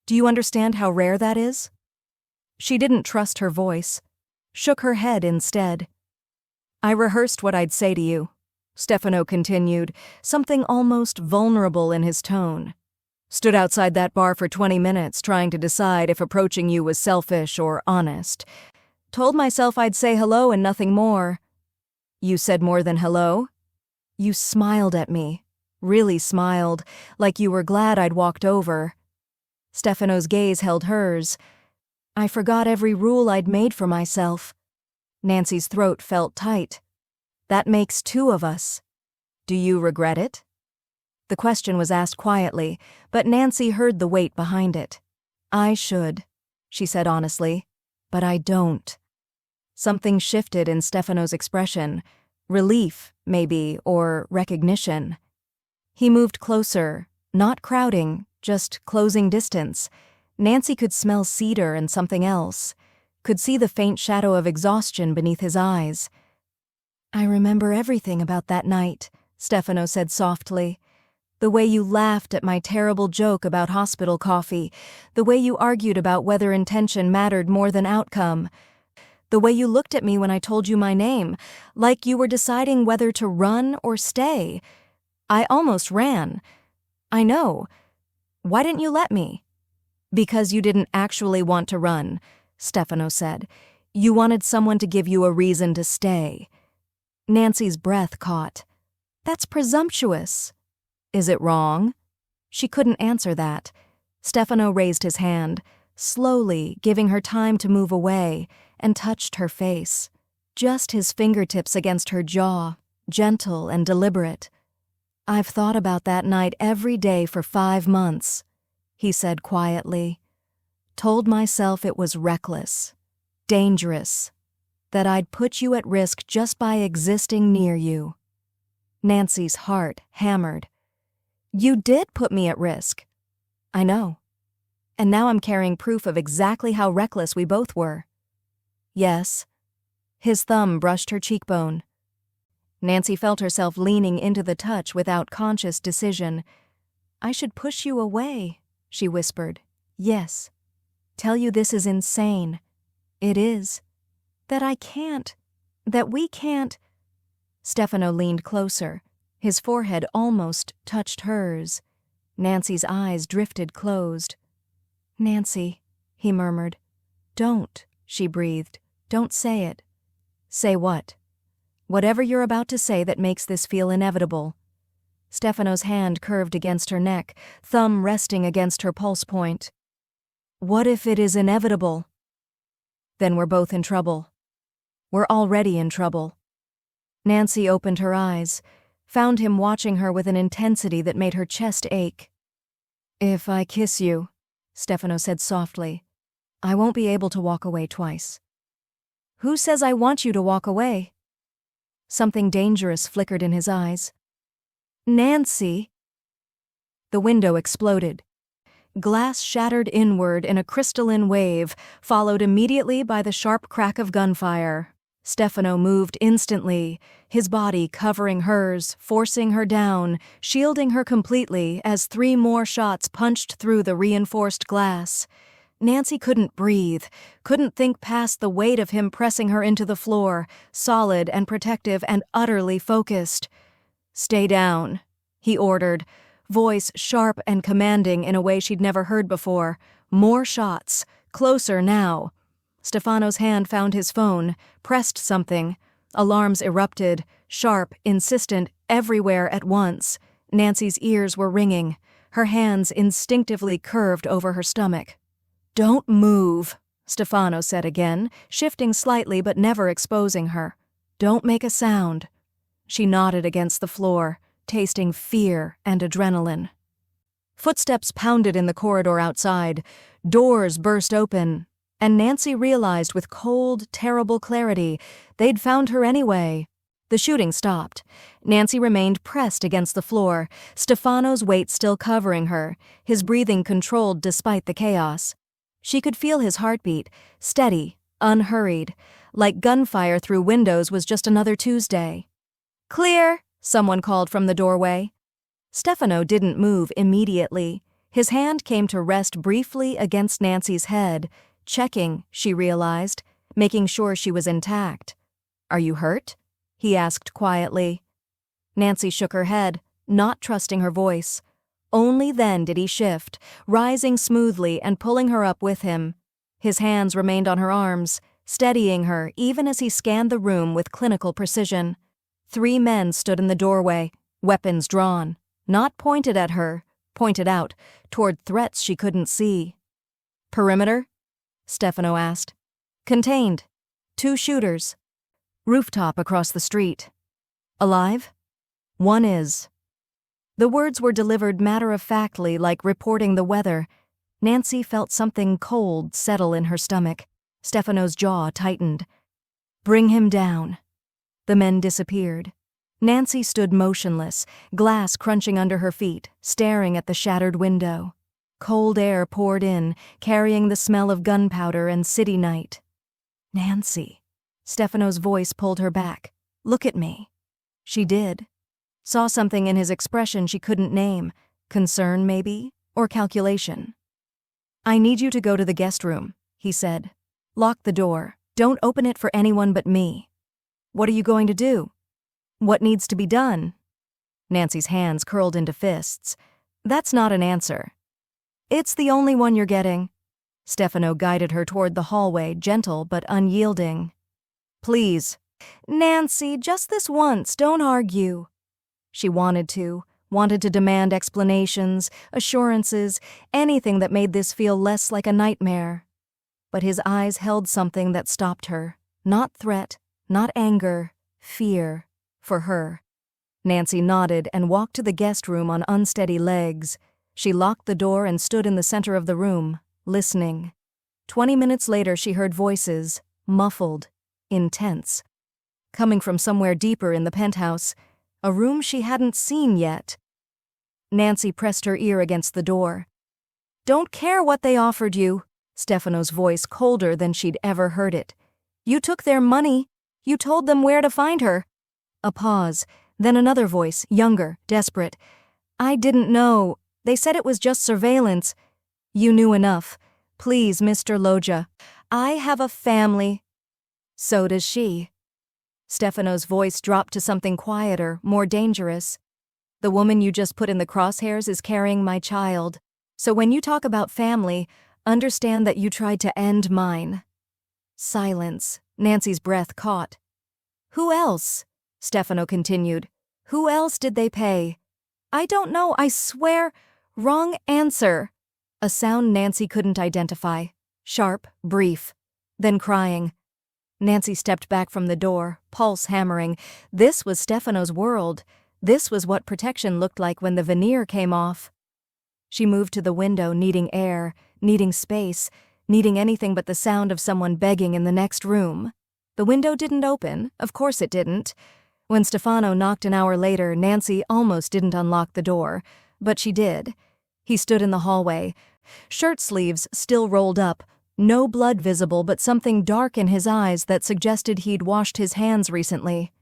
Do you understand how rare that is? She didn't trust her voice, shook her head instead. I rehearsed what I'd say to you, Stefano continued, something almost vulnerable in his tone. Stood outside that bar for 20 minutes trying to decide if approaching you was selfish or honest. Told myself I'd say hello and nothing more. You said more than hello? You smiled at me, really smiled, like you were glad I'd walked over. Stefano's gaze held hers. I forgot every rule I'd made for myself. Nancy's throat felt tight. That makes 2 of us. Do you regret it? The question was asked quietly, but Nancy heard the weight behind it. I should, she said honestly, but I don't. Something shifted in Stefano's expression. Relief, maybe, or recognition. He moved closer, not crowding, just closing distance. Nancy could smell cedar and something else, could see the faint shadow of exhaustion beneath his eyes. I remember everything about that night, Stefano said softly. The way you laughed at my terrible joke about hospital coffee, the way you argued about whether intention mattered more than outcome, the way you looked at me when I told you my name, like you were deciding whether to run or stay. I almost ran. I know. Why didn't you let me? Because you didn't actually want to run, Stefano said. You wanted someone to give you a reason to stay. Nancy's breath caught. That's presumptuous. Is it wrong? She couldn't answer that. Stefano raised his hand, slowly giving her time to move away, and touched her face. Just his fingertips against her jaw, gentle and deliberate. I've thought about that night every day for 5 months, he said quietly. Told myself it was reckless, dangerous, that I'd put you at risk just by existing near you. Nancy's heart hammered. You did put me at risk. I know. And now I'm carrying proof of exactly how reckless we both were. Yes. His thumb brushed her cheekbone. Nancy felt herself leaning into the touch without conscious decision. I should push you away, she whispered. Yes. Tell you this is insane. It is. That I can't. That we can't. Stefano leaned closer. His forehead almost touched hers. Nancy's eyes drifted closed. Nancy, he murmured. Don't, she breathed. Don't say it. Say what? Whatever you're about to say that makes this feel inevitable. Stefano's hand curved against her neck, thumb resting against her pulse point. What if it is inevitable? Then we're both in trouble. We're already in trouble. Nancy opened her eyes, found him watching her with an intensity that made her chest ache. If I kiss you, Stefano said softly, I won't be able to walk away twice. Who says I want you to walk away? Something dangerous flickered in his eyes. Nancy! The window exploded. Glass shattered inward in a crystalline wave, followed immediately by the sharp crack of gunfire. Stefano moved instantly, his body covering hers, forcing her down, shielding her completely as 3 more shots punched through the reinforced glass. Nancy couldn't breathe, couldn't think past the weight of him pressing her into the floor, solid and protective and utterly focused. Stay down, he ordered, voice sharp and commanding in a way she'd never heard before. More shots, closer now. Stefano's hand found his phone, pressed something. Alarms erupted, sharp, insistent, everywhere at once. Nancy's ears were ringing. Her hands instinctively curved over her stomach. "Don't move," Stefano said again, shifting slightly but never exposing her. "Don't make a sound." She nodded against the floor, tasting fear and adrenaline. Footsteps pounded in the corridor outside, doors burst open, and Nancy realized with cold, terrible clarity they'd found her anyway. The shooting stopped. Nancy remained pressed against the floor, Stefano's weight still covering her, his breathing controlled despite the chaos. She could feel his heartbeat, steady, unhurried, like gunfire through windows was just another Tuesday. "Clear," someone called from the doorway. Stefano didn't move immediately. His hand came to rest briefly against Nancy's head, checking, she realized, making sure she was intact. "Are you hurt?" he asked quietly. Nancy shook her head, not trusting her voice. Only then did he shift, rising smoothly and pulling her up with him. His hands remained on her arms, steadying her even as he scanned the room with clinical precision. 3 men stood in the doorway, weapons drawn, not pointed at her, pointed out, toward threats she couldn't see. "Perimeter?" Stefano asked. "Contained. 2 shooters. Rooftop across the street. Alive? One is." The words were delivered matter-of-factly, like reporting the weather. Nancy felt something cold settle in her stomach. Stefano's jaw tightened. "Bring him down." The men disappeared. Nancy stood motionless, glass crunching under her feet, staring at the shattered window. Cold air poured in, carrying the smell of gunpowder and city night. "Nancy." Stefano's voice pulled her back. "Look at me." She did. Saw something in his expression she couldn't name. Concern, maybe? Or calculation. "I need you to go to the guest room," he said. "Lock the door. Don't open it for anyone but me." "What are you going to do?" "What needs to be done?" Nancy's hands curled into fists. "That's not an answer." "It's the only one you're getting." Stefano guided her toward the hallway, gentle but unyielding. "Please." "Nancy, just this once, don't argue." She wanted to demand explanations, assurances, anything that made this feel less like a nightmare. But his eyes held something that stopped her. Not threat, not anger, fear. For her. Nancy nodded and walked to the guest room on unsteady legs. She locked the door and stood in the center of the room, listening. 20 minutes later she heard voices, muffled, intense, coming from somewhere deeper in the penthouse, a room she hadn't seen yet. Nancy pressed her ear against the door. "Don't care what they offered you," Stefano's voice colder than she'd ever heard it. "You took their money. You told them where to find her." A pause, then another voice, younger, desperate. "I didn't know. They said it was just surveillance." "You knew enough. Please, Mr. Loggia. I have a family." "So does she." Stefano's voice dropped to something quieter, more dangerous. "The woman you just put in the crosshairs is carrying my child. So when you talk about family, understand that you tried to end mine." Silence. Nancy's breath caught. "Who else?" Stefano continued. "Who else did they pay?" "I don't know, I swear." "Wrong answer." A sound Nancy couldn't identify. Sharp, brief. Then crying. Nancy stepped back from the door, pulse hammering. This was Stefano's world. This was what protection looked like when the veneer came off. She moved to the window, needing air, needing space, needing anything but the sound of someone begging in the next room. The window didn't open. Of course it didn't. When Stefano knocked an hour later, Nancy almost didn't unlock the door, but she did. He stood in the hallway, shirt sleeves still rolled up, no blood visible but something dark in his eyes that suggested he'd washed his hands recently.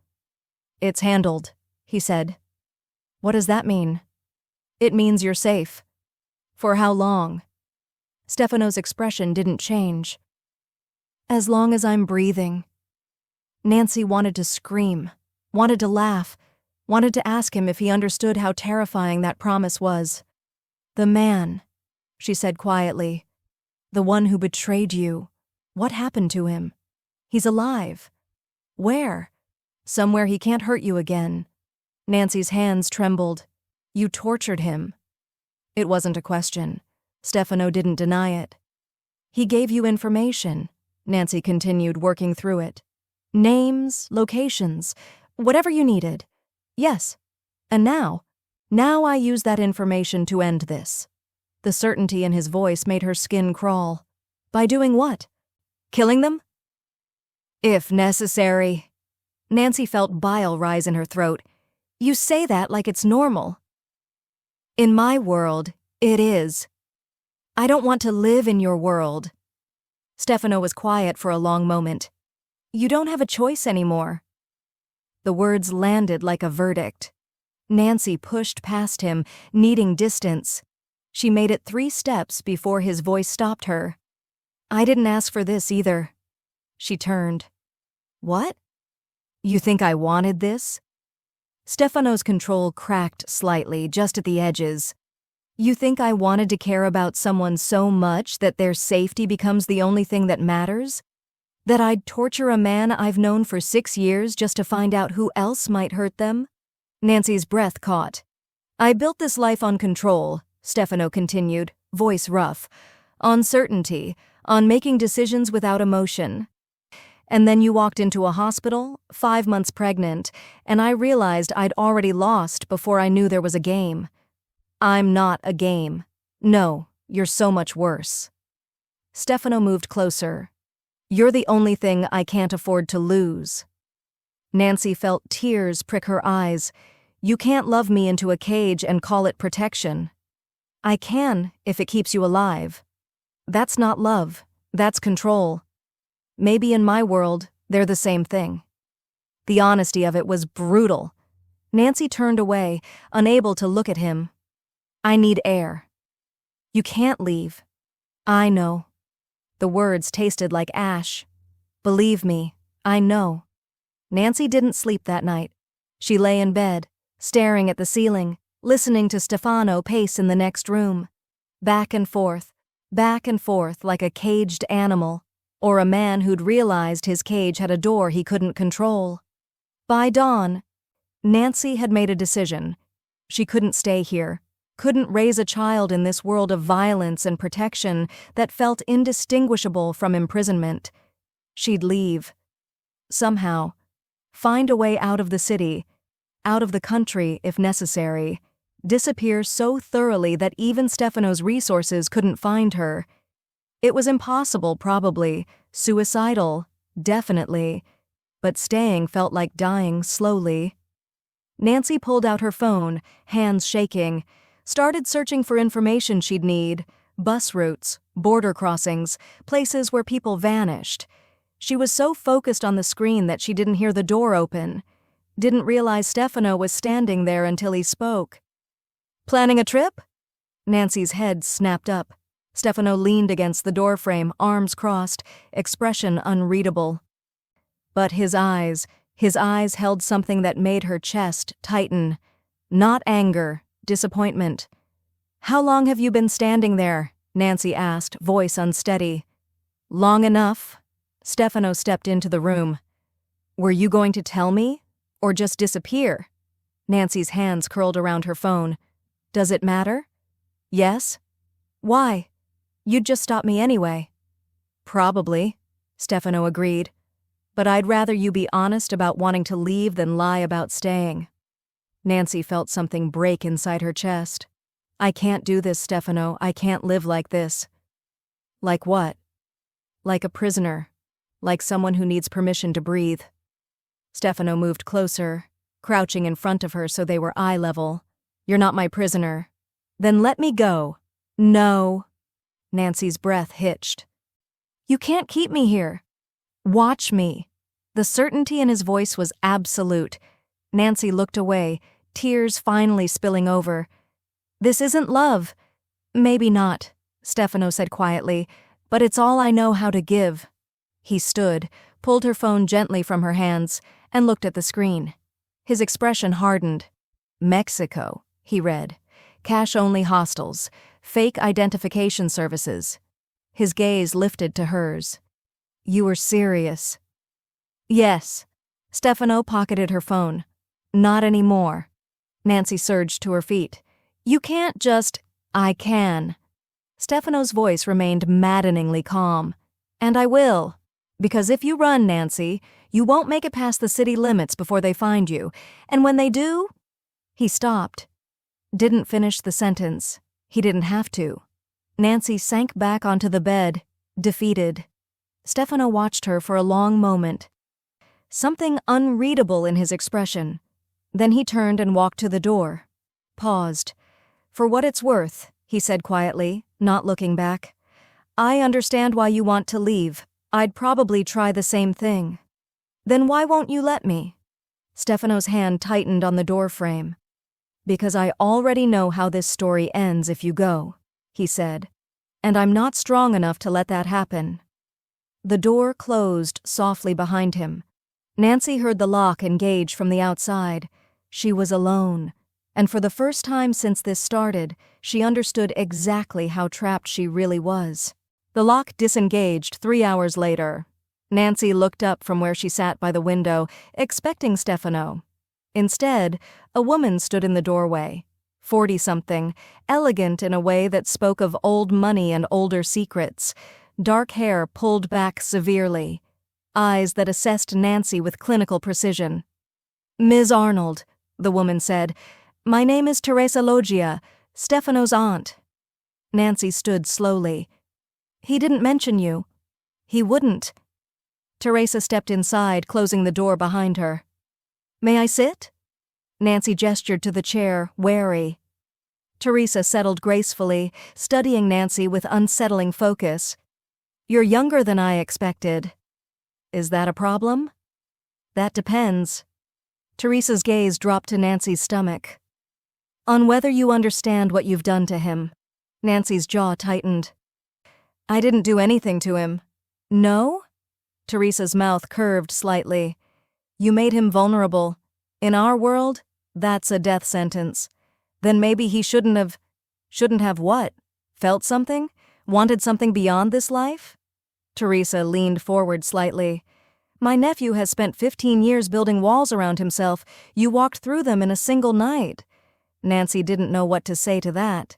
"It's handled," he said. "What does that mean?" "It means you're safe." "For how long?" Stefano's expression didn't change. "As long as I'm breathing." Nancy wanted to scream. Wanted to laugh, wanted to ask him if he understood how terrifying that promise was. "The man," she said quietly, "the one who betrayed you. What happened to him? He's alive. Where?" "Somewhere he can't hurt you again." Nancy's hands trembled. "You tortured him." It wasn't a question. Stefano didn't deny it. He gave you information, Nancy continued, working through it. Names, locations, whatever you needed. Yes. And now I use that information to end this. The certainty in his voice made her skin crawl. By doing what? Killing them? If necessary. Nancy felt bile rise in her throat. You say that like it's normal. In my world, it is. I don't want to live in your world. Stefano was quiet for a long moment. You don't have a choice anymore. The words landed like a verdict. Nancy pushed past him, needing distance. She made it 3 steps before his voice stopped her. I didn't ask for this either. She turned. What? You think I wanted this? Stefano's control cracked slightly, just at the edges. You think I wanted to care about someone so much that their safety becomes the only thing that matters? That I'd torture a man I've known for 6 years just to find out who else might hurt them? Nancy's breath caught. I built this life on control, Stefano continued, voice rough. On certainty, on making decisions without emotion. And then you walked into a hospital, 5 months pregnant, and I realized I'd already lost before I knew there was a game. I'm not a game. No, you're so much worse. Stefano moved closer. You're the only thing I can't afford to lose. Nancy felt tears prick her eyes. You can't love me into a cage and call it protection. I can, if it keeps you alive. That's not love. That's control. Maybe in my world, they're the same thing. The honesty of it was brutal. Nancy turned away, unable to look at him. I need air. You can't leave. I know. The words tasted like ash. Believe me, I know. Nancy didn't sleep that night. She lay in bed, staring at the ceiling, listening to Stefano pace in the next room. Back and forth like a caged animal, or a man who'd realized his cage had a door he couldn't control. By dawn, Nancy had made a decision. She couldn't stay here, couldn't raise a child in this world of violence and protection that felt indistinguishable from imprisonment. She'd leave. Somehow. Find a way out of the city, out of the country if necessary. Disappear so thoroughly that even Stefano's resources couldn't find her. It was impossible, probably. Suicidal, definitely. But staying felt like dying slowly. Nancy pulled out her phone, hands shaking, started searching for information she'd need. Bus routes, border crossings, places where people vanished. She was so focused on the screen that she didn't hear the door open. Didn't realize Stefano was standing there until he spoke. Planning a trip? Nancy's head snapped up. Stefano leaned against the doorframe, arms crossed, expression unreadable. But his eyes held something that made her chest tighten. Not anger, disappointment. How long have you been standing there? Nancy asked, voice unsteady. Long enough. Stefano stepped into the room. Were you going to tell me? Or just disappear? Nancy's hands curled around her phone. Does it matter? Yes. Why? You'd just stop me anyway. Probably, Stefano agreed. But I'd rather you be honest about wanting to leave than lie about staying. Nancy felt something break inside her chest. I can't do this, Stefano. I can't live like this. Like what? Like a prisoner. Like someone who needs permission to breathe. Stefano moved closer, crouching in front of her so they were eye level. You're not my prisoner. Then let me go. No. Nancy's breath hitched. You can't keep me here. Watch me. The certainty in his voice was absolute. Nancy looked away, tears finally spilling over. This isn't love. Maybe not, Stefano said quietly, but it's all I know how to give. He stood, pulled her phone gently from her hands, and looked at the screen. His expression hardened. Mexico, he read. Cash-only hostels. Fake identification services. His gaze lifted to hers. You were serious. Yes. Stefano pocketed her phone. Not anymore. Nancy surged to her feet. You can't just... I can. Stefano's voice remained maddeningly calm. And I will. Because if you run, Nancy, you won't make it past the city limits before they find you. And when they do... He stopped. Didn't finish the sentence. He didn't have to. Nancy sank back onto the bed, defeated. Stefano watched her for a long moment. Something unreadable in his expression. Then he turned and walked to the door. Paused. For what it's worth, he said quietly, not looking back. I understand why you want to leave. I'd probably try the same thing. Then why won't you let me? Stefano's hand tightened on the door frame. Because I already know how this story ends if you go, he said. And I'm not strong enough to let that happen. The door closed softly behind him. Nancy heard the lock engage from the outside. She was alone. And for the first time since this started, she understood exactly how trapped she really was. The lock disengaged 3 hours later. Nancy looked up from where she sat by the window, expecting Stefano. Instead, a woman stood in the doorway, 40-something, elegant in a way that spoke of old money and older secrets, dark hair pulled back severely, eyes that assessed Nancy with clinical precision. Ms. Arnold, the woman said, my name is Teresa Loggia, Stefano's aunt. Nancy stood slowly. He didn't mention you. He wouldn't. Teresa stepped inside, closing the door behind her. May I sit? Nancy gestured to the chair, wary. Teresa settled gracefully, studying Nancy with unsettling focus. You're younger than I expected. Is that a problem? That depends. Teresa's gaze dropped to Nancy's stomach. On whether you understand what you've done to him. Nancy's jaw tightened. I didn't do anything to him. No? Teresa's mouth curved slightly. You made him vulnerable. In our world, that's a death sentence. Then maybe he shouldn't have what? Felt something? Wanted something beyond this life? Teresa leaned forward slightly. My nephew has spent 15 years building walls around himself. You walked through them in a single night. Nancy didn't know what to say to that.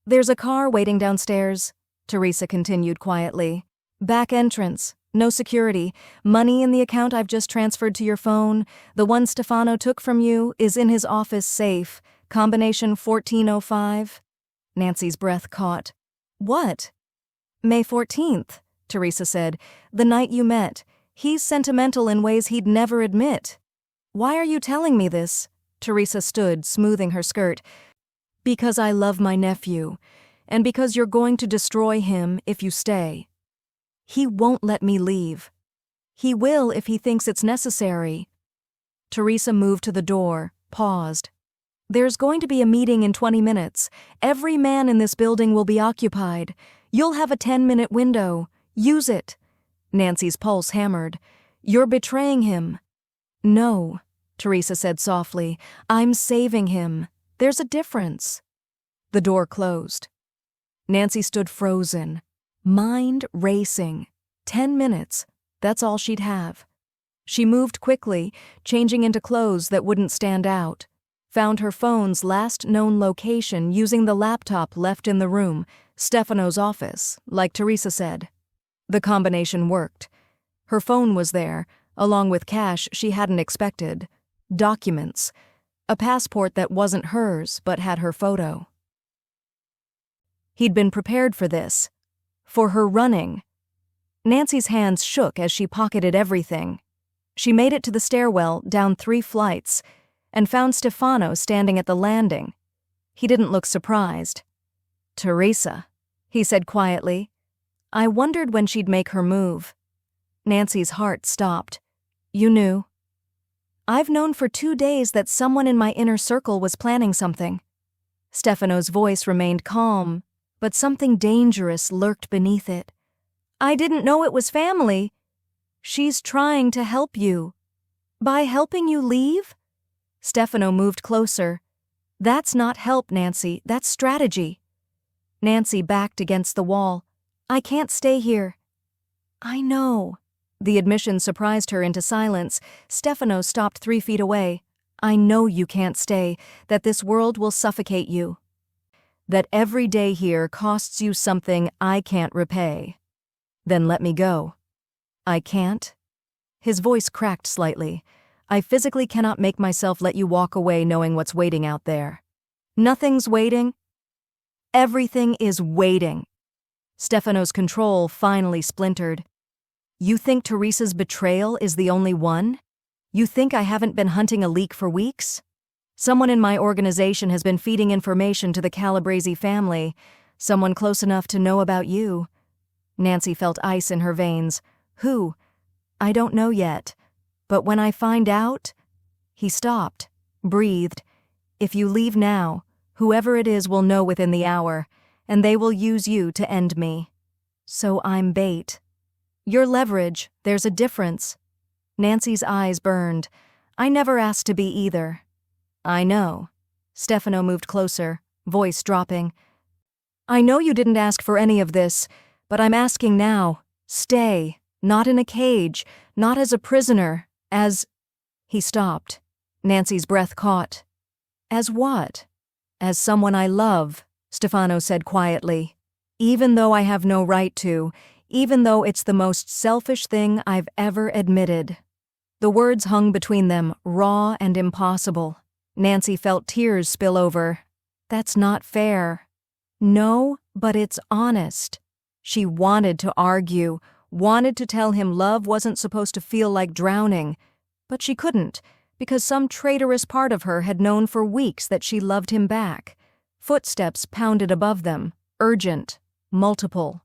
There's a car waiting downstairs, Teresa continued quietly. Back entrance. No security. Money in the account I've just transferred to your phone. The one Stefano took from you is in his office safe. Combination 1405. Nancy's breath caught. What? May 14th, Teresa said. The night you met. He's sentimental in ways he'd never admit. Why are you telling me this? Teresa stood, smoothing her skirt. Because I love my nephew. And because you're going to destroy him if you stay. He won't let me leave. He will if he thinks it's necessary. Teresa moved to the door, paused. There's going to be a meeting in 20 minutes. Every man in this building will be occupied. You'll have a 10-minute window. Use it. Nancy's pulse hammered. You're betraying him. No, Teresa said softly. I'm saving him. There's a difference. The door closed. Nancy stood frozen. Mind racing. 10 minutes. That's all she'd have. She moved quickly, changing into clothes that wouldn't stand out. Found her phone's last known location using the laptop left in the room, Stefano's office, like Teresa said. The combination worked. Her phone was there, along with cash she hadn't expected. Documents. A passport that wasn't hers but had her photo. He'd been prepared for this. For her running. Nancy's hands shook as she pocketed everything. She made it to the stairwell, down 3 flights, and found Stefano standing at the landing. He didn't look surprised. Teresa, he said quietly. I wondered when she'd make her move. Nancy's heart stopped. You knew? I've known for 2 days that someone in my inner circle was planning something. Stefano's voice remained calm, but something dangerous lurked beneath it. I didn't know it was family. She's trying to help you. By helping you leave? Stefano moved closer. That's not help, Nancy. That's strategy. Nancy backed against the wall. I can't stay here. I know. The admission surprised her into silence. Stefano stopped 3 feet away. I know you can't stay, that this world will suffocate you. That every day here costs you something I can't repay. Then let me go. I can't? His voice cracked slightly. I physically cannot make myself let you walk away knowing what's waiting out there. Nothing's waiting. Everything is waiting. Stefano's control finally splintered. You think Teresa's betrayal is the only one? You think I haven't been hunting a leak for weeks? Someone in my organization has been feeding information to the Calabrese family, someone close enough to know about you. Nancy felt ice in her veins. Who? I don't know yet. But when I find out... He stopped, breathed. If you leave now, whoever it is will know within the hour, and they will use you to end me. So I'm bait. You're leverage, there's a difference. Nancy's eyes burned. I never asked to be either. I know. Stefano moved closer, voice dropping. I know you didn't ask for any of this, but I'm asking now. Stay, not in a cage, not as a prisoner, as... He stopped. Nancy's breath caught. As what? As someone I love, Stefano said quietly. Even though I have no right to, even though it's the most selfish thing I've ever admitted. The words hung between them, raw and impossible. Nancy felt tears spill over. That's not fair. No, but it's honest. She wanted to argue, wanted to tell him love wasn't supposed to feel like drowning, but she couldn't, because some traitorous part of her had known for weeks that she loved him back. Footsteps pounded above them, urgent, multiple.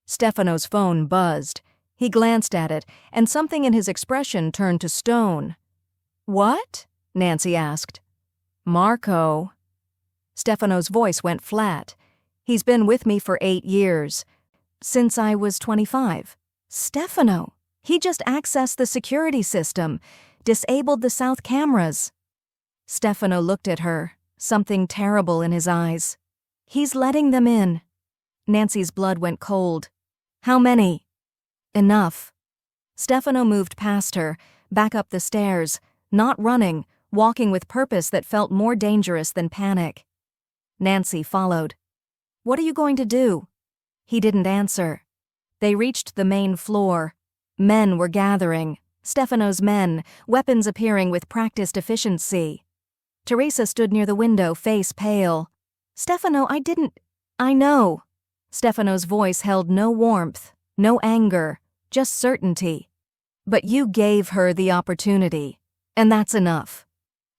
Stefano's phone buzzed. He glanced at it, and something in his expression turned to stone. What? Nancy asked. Marco. Stefano's voice went flat. He's been with me for 8 years. Since I was 25. Stefano. He just accessed the security system, disabled the south cameras. Stefano looked at her, something terrible in his eyes. He's letting them in. Nancy's blood went cold. How many? Enough. Stefano moved past her, back up the stairs, not running, walking with purpose that felt more dangerous than panic. Nancy followed. What are you going to do? He didn't answer. They reached the main floor. Men were gathering. Stefano's men, weapons appearing with practiced efficiency. Teresa stood near the window, face pale. Stefano, I know. Stefano's voice held no warmth, no anger, just certainty. But you gave her the opportunity, and that's enough.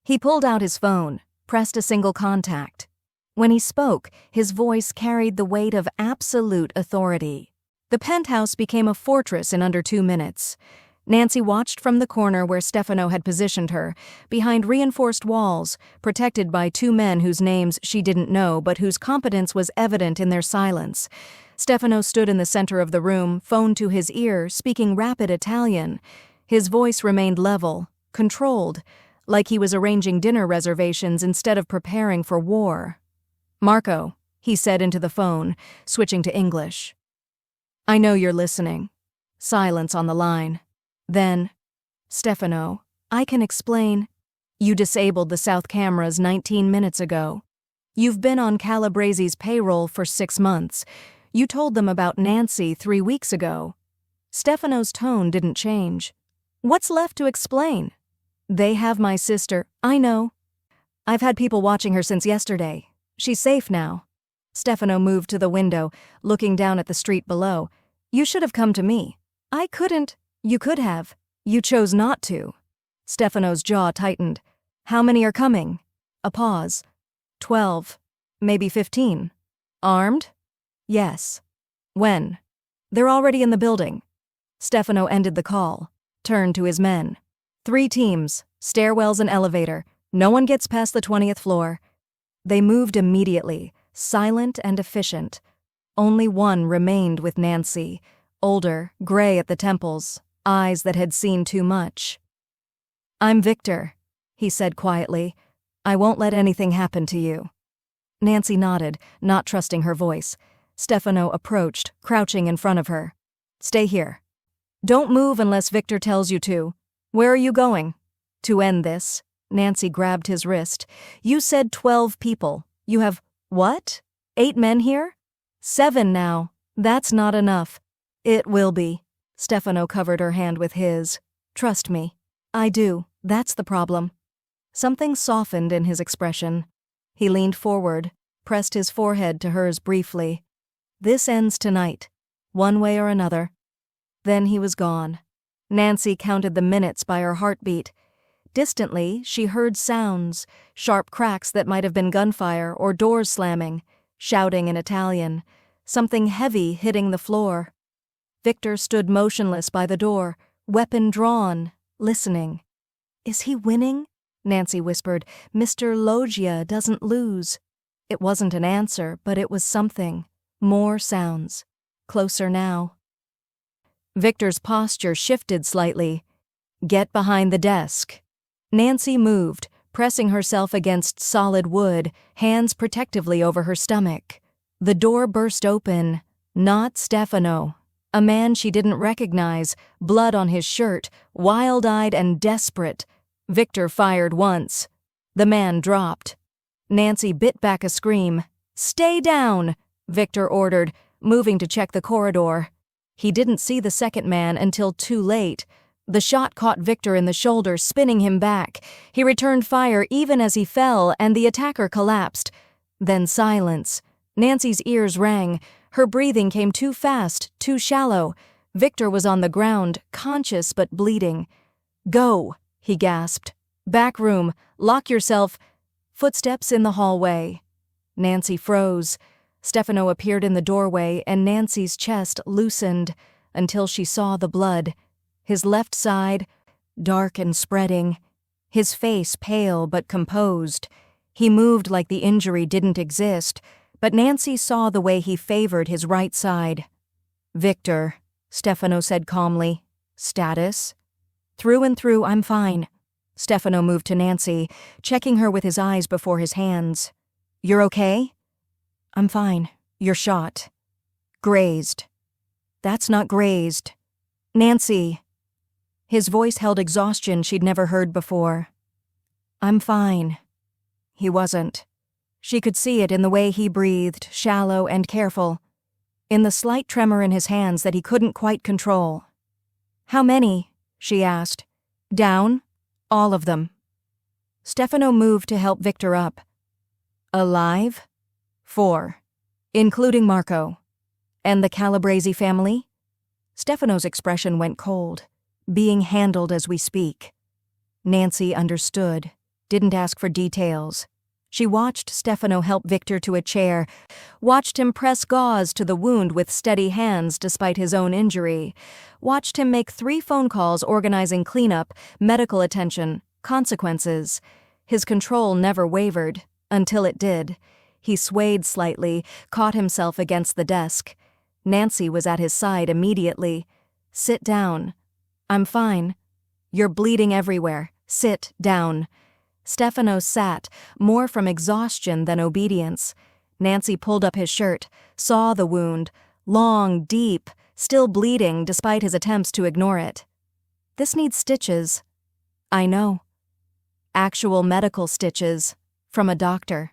He pulled out his phone, pressed a single contact. When he spoke, his voice carried the weight of absolute authority. The penthouse became a fortress in under 2 minutes. Nancy watched from the corner where Stefano had positioned her, behind reinforced walls, protected by 2 men whose names she didn't know but whose competence was evident in their silence. Stefano stood in the center of the room, phone to his ear, speaking rapid Italian. His voice remained level, controlled, like he was arranging dinner reservations instead of preparing for war. Marco, he said into the phone, switching to English. I know you're listening. Silence on the line. Then, Stefano, I can explain. You disabled the south cameras 19 minutes ago. You've been on Calabrese's payroll for 6 months. You told them about Nancy 3 weeks ago. Stefano's tone didn't change. What's left to explain? They have my sister. I know. I've had people watching her since yesterday. She's safe now. Stefano moved to the window, looking down at the street below. You should have come to me. I couldn't. You could have. You chose not to. Stefano's jaw tightened. How many are coming? A pause. 12. Maybe 15. Armed? Yes. When? They're already in the building. Stefano ended the call, turned to his men. 3 teams, stairwells and elevator. No one gets past the 20th floor. They moved immediately, silent and efficient. Only one remained with Nancy, older, gray at the temples, eyes that had seen too much. I'm Victor, he said quietly. I won't let anything happen to you. Nancy nodded, not trusting her voice. Stefano approached, crouching in front of her. Stay here. Don't move unless Victor tells you to. Where are you going? To end this. Nancy grabbed his wrist. You said 12 people. You have What? 8 men here? 7 now. That's not enough. It will be. Stefano covered her hand with his. Trust me. I do. That's the problem. Something softened in his expression. He leaned forward, pressed his forehead to hers briefly. This ends tonight, one way or another. Then he was gone. Nancy counted the minutes by her heartbeat. Distantly, she heard sounds, sharp cracks that might have been gunfire or doors slamming, shouting in Italian, something heavy hitting the floor. Victor stood motionless by the door, weapon drawn, listening. Is he winning? Nancy whispered. Mr. Loggia doesn't lose. It wasn't an answer, but it was something. More sounds. Closer now. Victor's posture shifted slightly. Get behind the desk. Nancy moved, pressing herself against solid wood, hands protectively over her stomach. The door burst open. Not Stefano. A man she didn't recognize, blood on his shirt, wild-eyed and desperate. Victor fired once. The man dropped. Nancy bit back a scream. Stay down, Victor ordered, moving to check the corridor. He didn't see the second man until too late. The shot caught Victor in the shoulder, spinning him back. He returned fire even as he fell, and the attacker collapsed. Then silence. Nancy's ears rang. Her breathing came too fast, too shallow. Victor was on the ground, conscious but bleeding. Go, he gasped. Back room. Lock yourself. Footsteps in the hallway. Nancy froze. Stefano appeared in the doorway, and Nancy's chest loosened until she saw the blood. His left side, dark and spreading. His face pale but composed. He moved like the injury didn't exist, but Nancy saw the way he favored his right side. Victor, Stefano said calmly. Status? Through and through, I'm fine. Stefano moved to Nancy, checking her with his eyes before his hands. You're okay? I'm fine. You're shot. Grazed. That's not grazed. Nancy. His voice held exhaustion she'd never heard before. I'm fine. He wasn't. She could see it in the way he breathed, shallow and careful, in the slight tremor in his hands that he couldn't quite control. How many? She asked. Down? All of them. Stefano moved to help Victor up. Alive? 4. Including Marco. And the Calabresi family? Stefano's expression went cold. Being handled as we speak. Nancy understood, didn't ask for details. She watched Stefano help Victor to a chair, watched him press gauze to the wound with steady hands despite his own injury, watched him make 3 phone calls organizing cleanup, medical attention, consequences. His control never wavered, until it did. He swayed slightly, caught himself against the desk. Nancy was at his side immediately. Sit down. I'm fine. You're bleeding everywhere. Sit down. Stefano sat, more from exhaustion than obedience. Nancy pulled up his shirt, saw the wound, long, deep, still bleeding despite his attempts to ignore it. This needs stitches. I know. Actual medical stitches, from a doctor.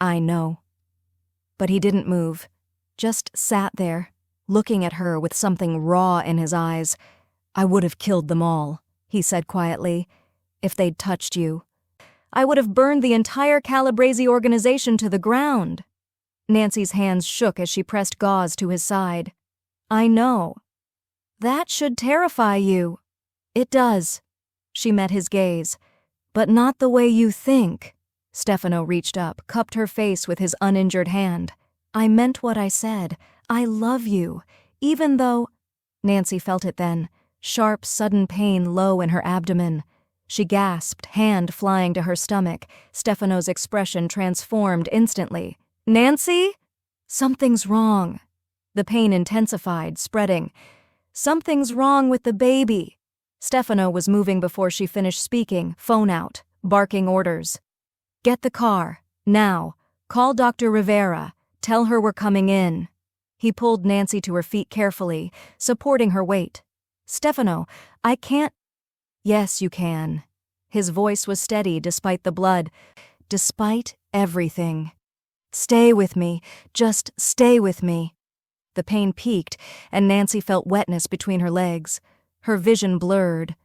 I know. But he didn't move, just sat there, looking at her with something raw in his eyes. I would have killed them all, he said quietly, if they'd touched you. I would have burned the entire Calabresi organization to the ground. Nancy's hands shook as she pressed gauze to his side. I know. That should terrify you. It does. She met his gaze. But not the way you think. Stefano reached up, cupped her face with his uninjured hand. I meant what I said. I love you, even though... Nancy felt it then, sharp, sudden pain low in her abdomen. She gasped, hand flying to her stomach. Stefano's expression transformed instantly. Nancy? Something's wrong. The pain intensified, spreading. Something's wrong with the baby. Stefano was moving before she finished speaking, phone out, barking orders. Get the car, now. Call Dr. Rivera. Tell her we're coming in. He pulled Nancy to her feet carefully, supporting her weight. Stefano, I can't... Yes, you can. His voice was steady despite the blood, despite everything. Stay with me. Just stay with me. The pain peaked, and Nancy felt wetness between her legs. Her vision blurred.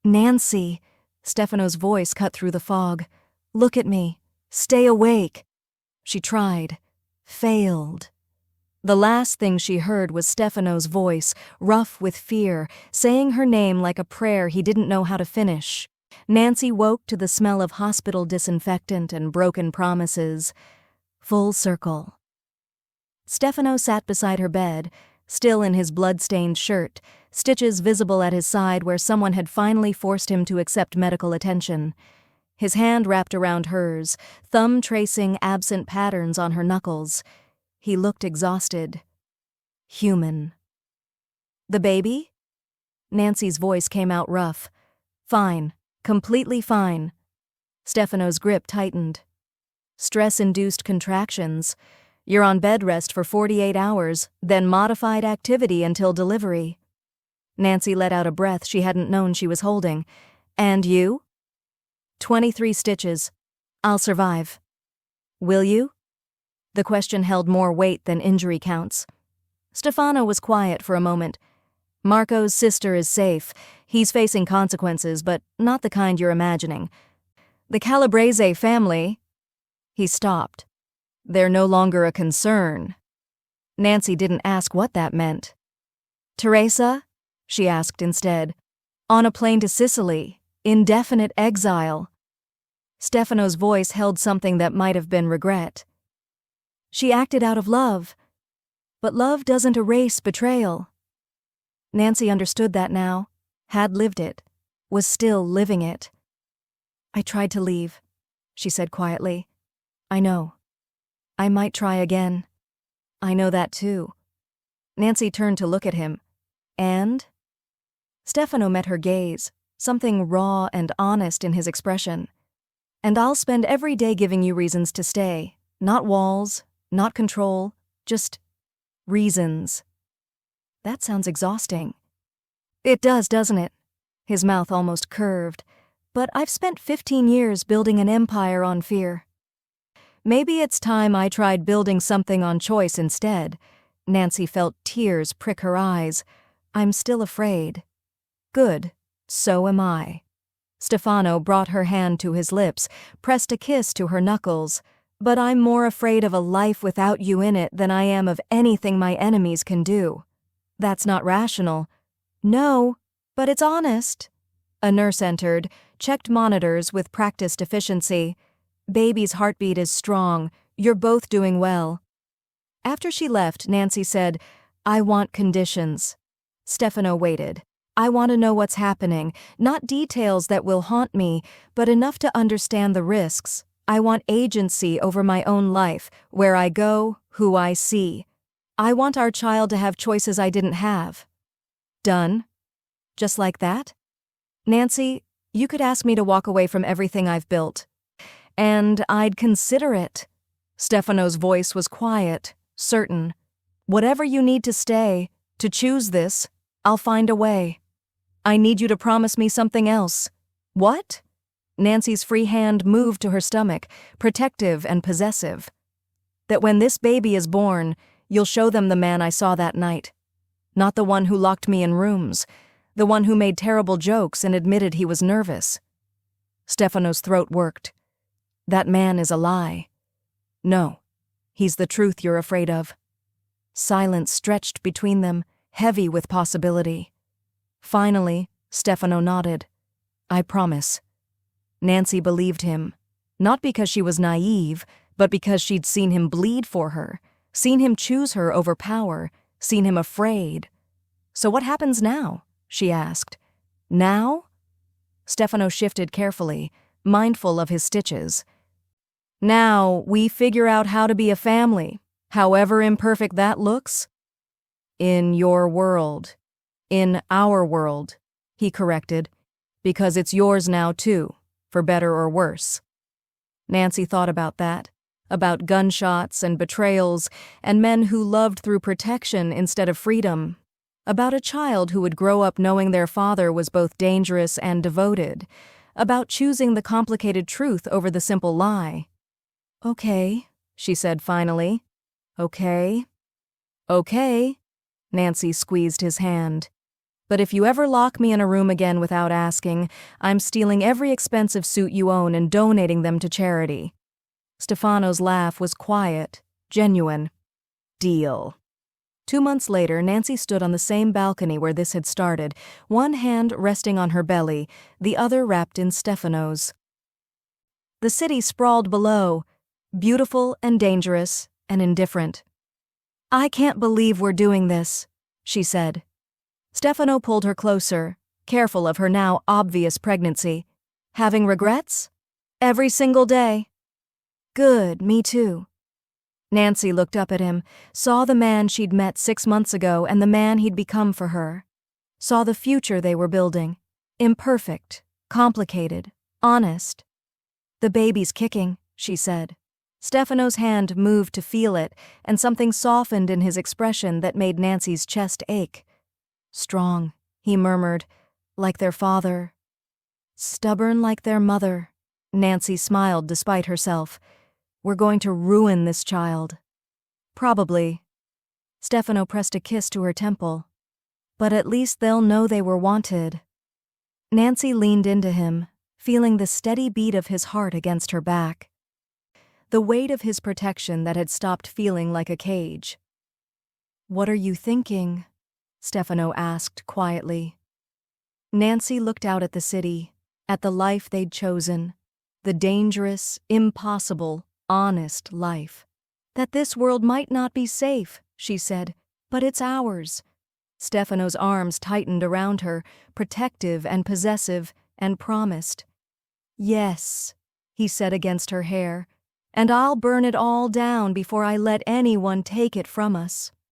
Nancy! Stefano's voice cut through the fog. Look at me. Stay awake. She tried. Failed. The last thing she heard was Stefano's voice, rough with fear, saying her name like a prayer he didn't know how to finish. Nancy woke to the smell of hospital disinfectant and broken promises. Full circle. Stefano sat beside her bed, still in his blood-stained shirt, stitches visible at his side where someone had finally forced him to accept medical attention. His hand wrapped around hers, thumb tracing absent patterns on her knuckles. He looked exhausted. Human. The baby? Nancy's voice came out rough. Fine. Completely fine. Stefano's grip tightened. Stress-induced contractions. You're on bed rest for 48 hours, then modified activity until delivery. Nancy let out a breath she hadn't known she was holding. And you? 23 stitches. I'll survive. Will you? The question held more weight than injury counts. Stefano was quiet for a moment. Marco's sister is safe. He's facing consequences, but not the kind you're imagining. The Calabrese family... He stopped. They're no longer a concern. Nancy didn't ask what that meant. Teresa? She asked instead. On a plane to Sicily. Indefinite exile. Stefano's voice held something that might have been regret. She acted out of love. But love doesn't erase betrayal. Nancy understood that now, had lived it, was still living it. I tried to leave, she said quietly. I know. I might try again. I know that too. Nancy turned to look at him. And? Stefano met her gaze, something raw and honest in his expression. And I'll spend every day giving you reasons to stay. Not walls, not control, just reasons. That sounds exhausting. It does, doesn't it? His mouth almost curved. But I've spent 15 years building an empire on fear. Maybe it's time I tried building something on choice instead. Nancy felt tears prick her eyes. I'm still afraid. Good. So am I. Stefano brought her hand to his lips, pressed a kiss to her knuckles. But I'm more afraid of a life without you in it than I am of anything my enemies can do. That's not rational. No, but it's honest. A nurse entered, checked monitors with practiced efficiency. Baby's heartbeat is strong. You're both doing well. After she left, Nancy said, I want conditions. Stefano waited. I want to know what's happening, not details that will haunt me, but enough to understand the risks. I want agency over my own life, where I go, who I see. I want our child to have choices I didn't have. Done? Just like that? Nancy, you could ask me to walk away from everything I've built. And I'd consider it. Stefano's voice was quiet, certain. Whatever you need to stay, to choose this, I'll find a way. I need you to promise me something else. What? Nancy's free hand moved to her stomach, protective and possessive. That when this baby is born, you'll show them the man I saw that night. Not the one who locked me in rooms, the one who made terrible jokes and admitted he was nervous. Stefano's throat worked. That man is a lie. No, he's the truth you're afraid of. Silence stretched between them, heavy with possibility. Finally, Stefano nodded. I promise. Nancy believed him, not because she was naive, but because she'd seen him bleed for her, seen him choose her over power, seen him afraid. So what happens now? She asked. Now? Stefano shifted carefully, mindful of his stitches. Now we figure out how to be a family, however imperfect that looks. In your world. In our world, he corrected, because it's yours now too, for better or worse. Nancy thought about that, about gunshots and betrayals and men who loved through protection instead of freedom, about a child who would grow up knowing their father was both dangerous and devoted, about choosing the complicated truth over the simple lie. Okay, she said finally. Okay. Okay. Nancy squeezed his hand. But if you ever lock me in a room again without asking, I'm stealing every expensive suit you own and donating them to charity. Stefano's laugh was quiet, genuine. Deal. 2 months later, Nancy stood on the same balcony where this had started, one hand resting on her belly, the other wrapped in Stefano's. The city sprawled below, beautiful and dangerous and indifferent. I can't believe we're doing this, she said. Stefano pulled her closer, careful of her now obvious pregnancy. Having regrets? Every single day. Good, me too. Nancy looked up at him, saw the man she'd met 6 months ago and the man he'd become for her. Saw the future they were building. Imperfect, complicated, honest. The baby's kicking, she said. Stefano's hand moved to feel it, and something softened in his expression that made Nancy's chest ache. Strong, he murmured, like their father. Stubborn like their mother. Nancy smiled despite herself. We're going to ruin this child. Probably. Stefano pressed a kiss to her temple. But at least they'll know they were wanted. Nancy leaned into him, feeling the steady beat of his heart against her back. The weight of his protection that had stopped feeling like a cage. What are you thinking? Stefano asked quietly. Nancy looked out at the city, at the life they'd chosen, the dangerous, impossible, honest life. That this world might not be safe, she said, but it's ours. Stefano's arms tightened around her, protective and possessive, and promised. Yes, he said against her hair, and I'll burn it all down before I let anyone take it from us.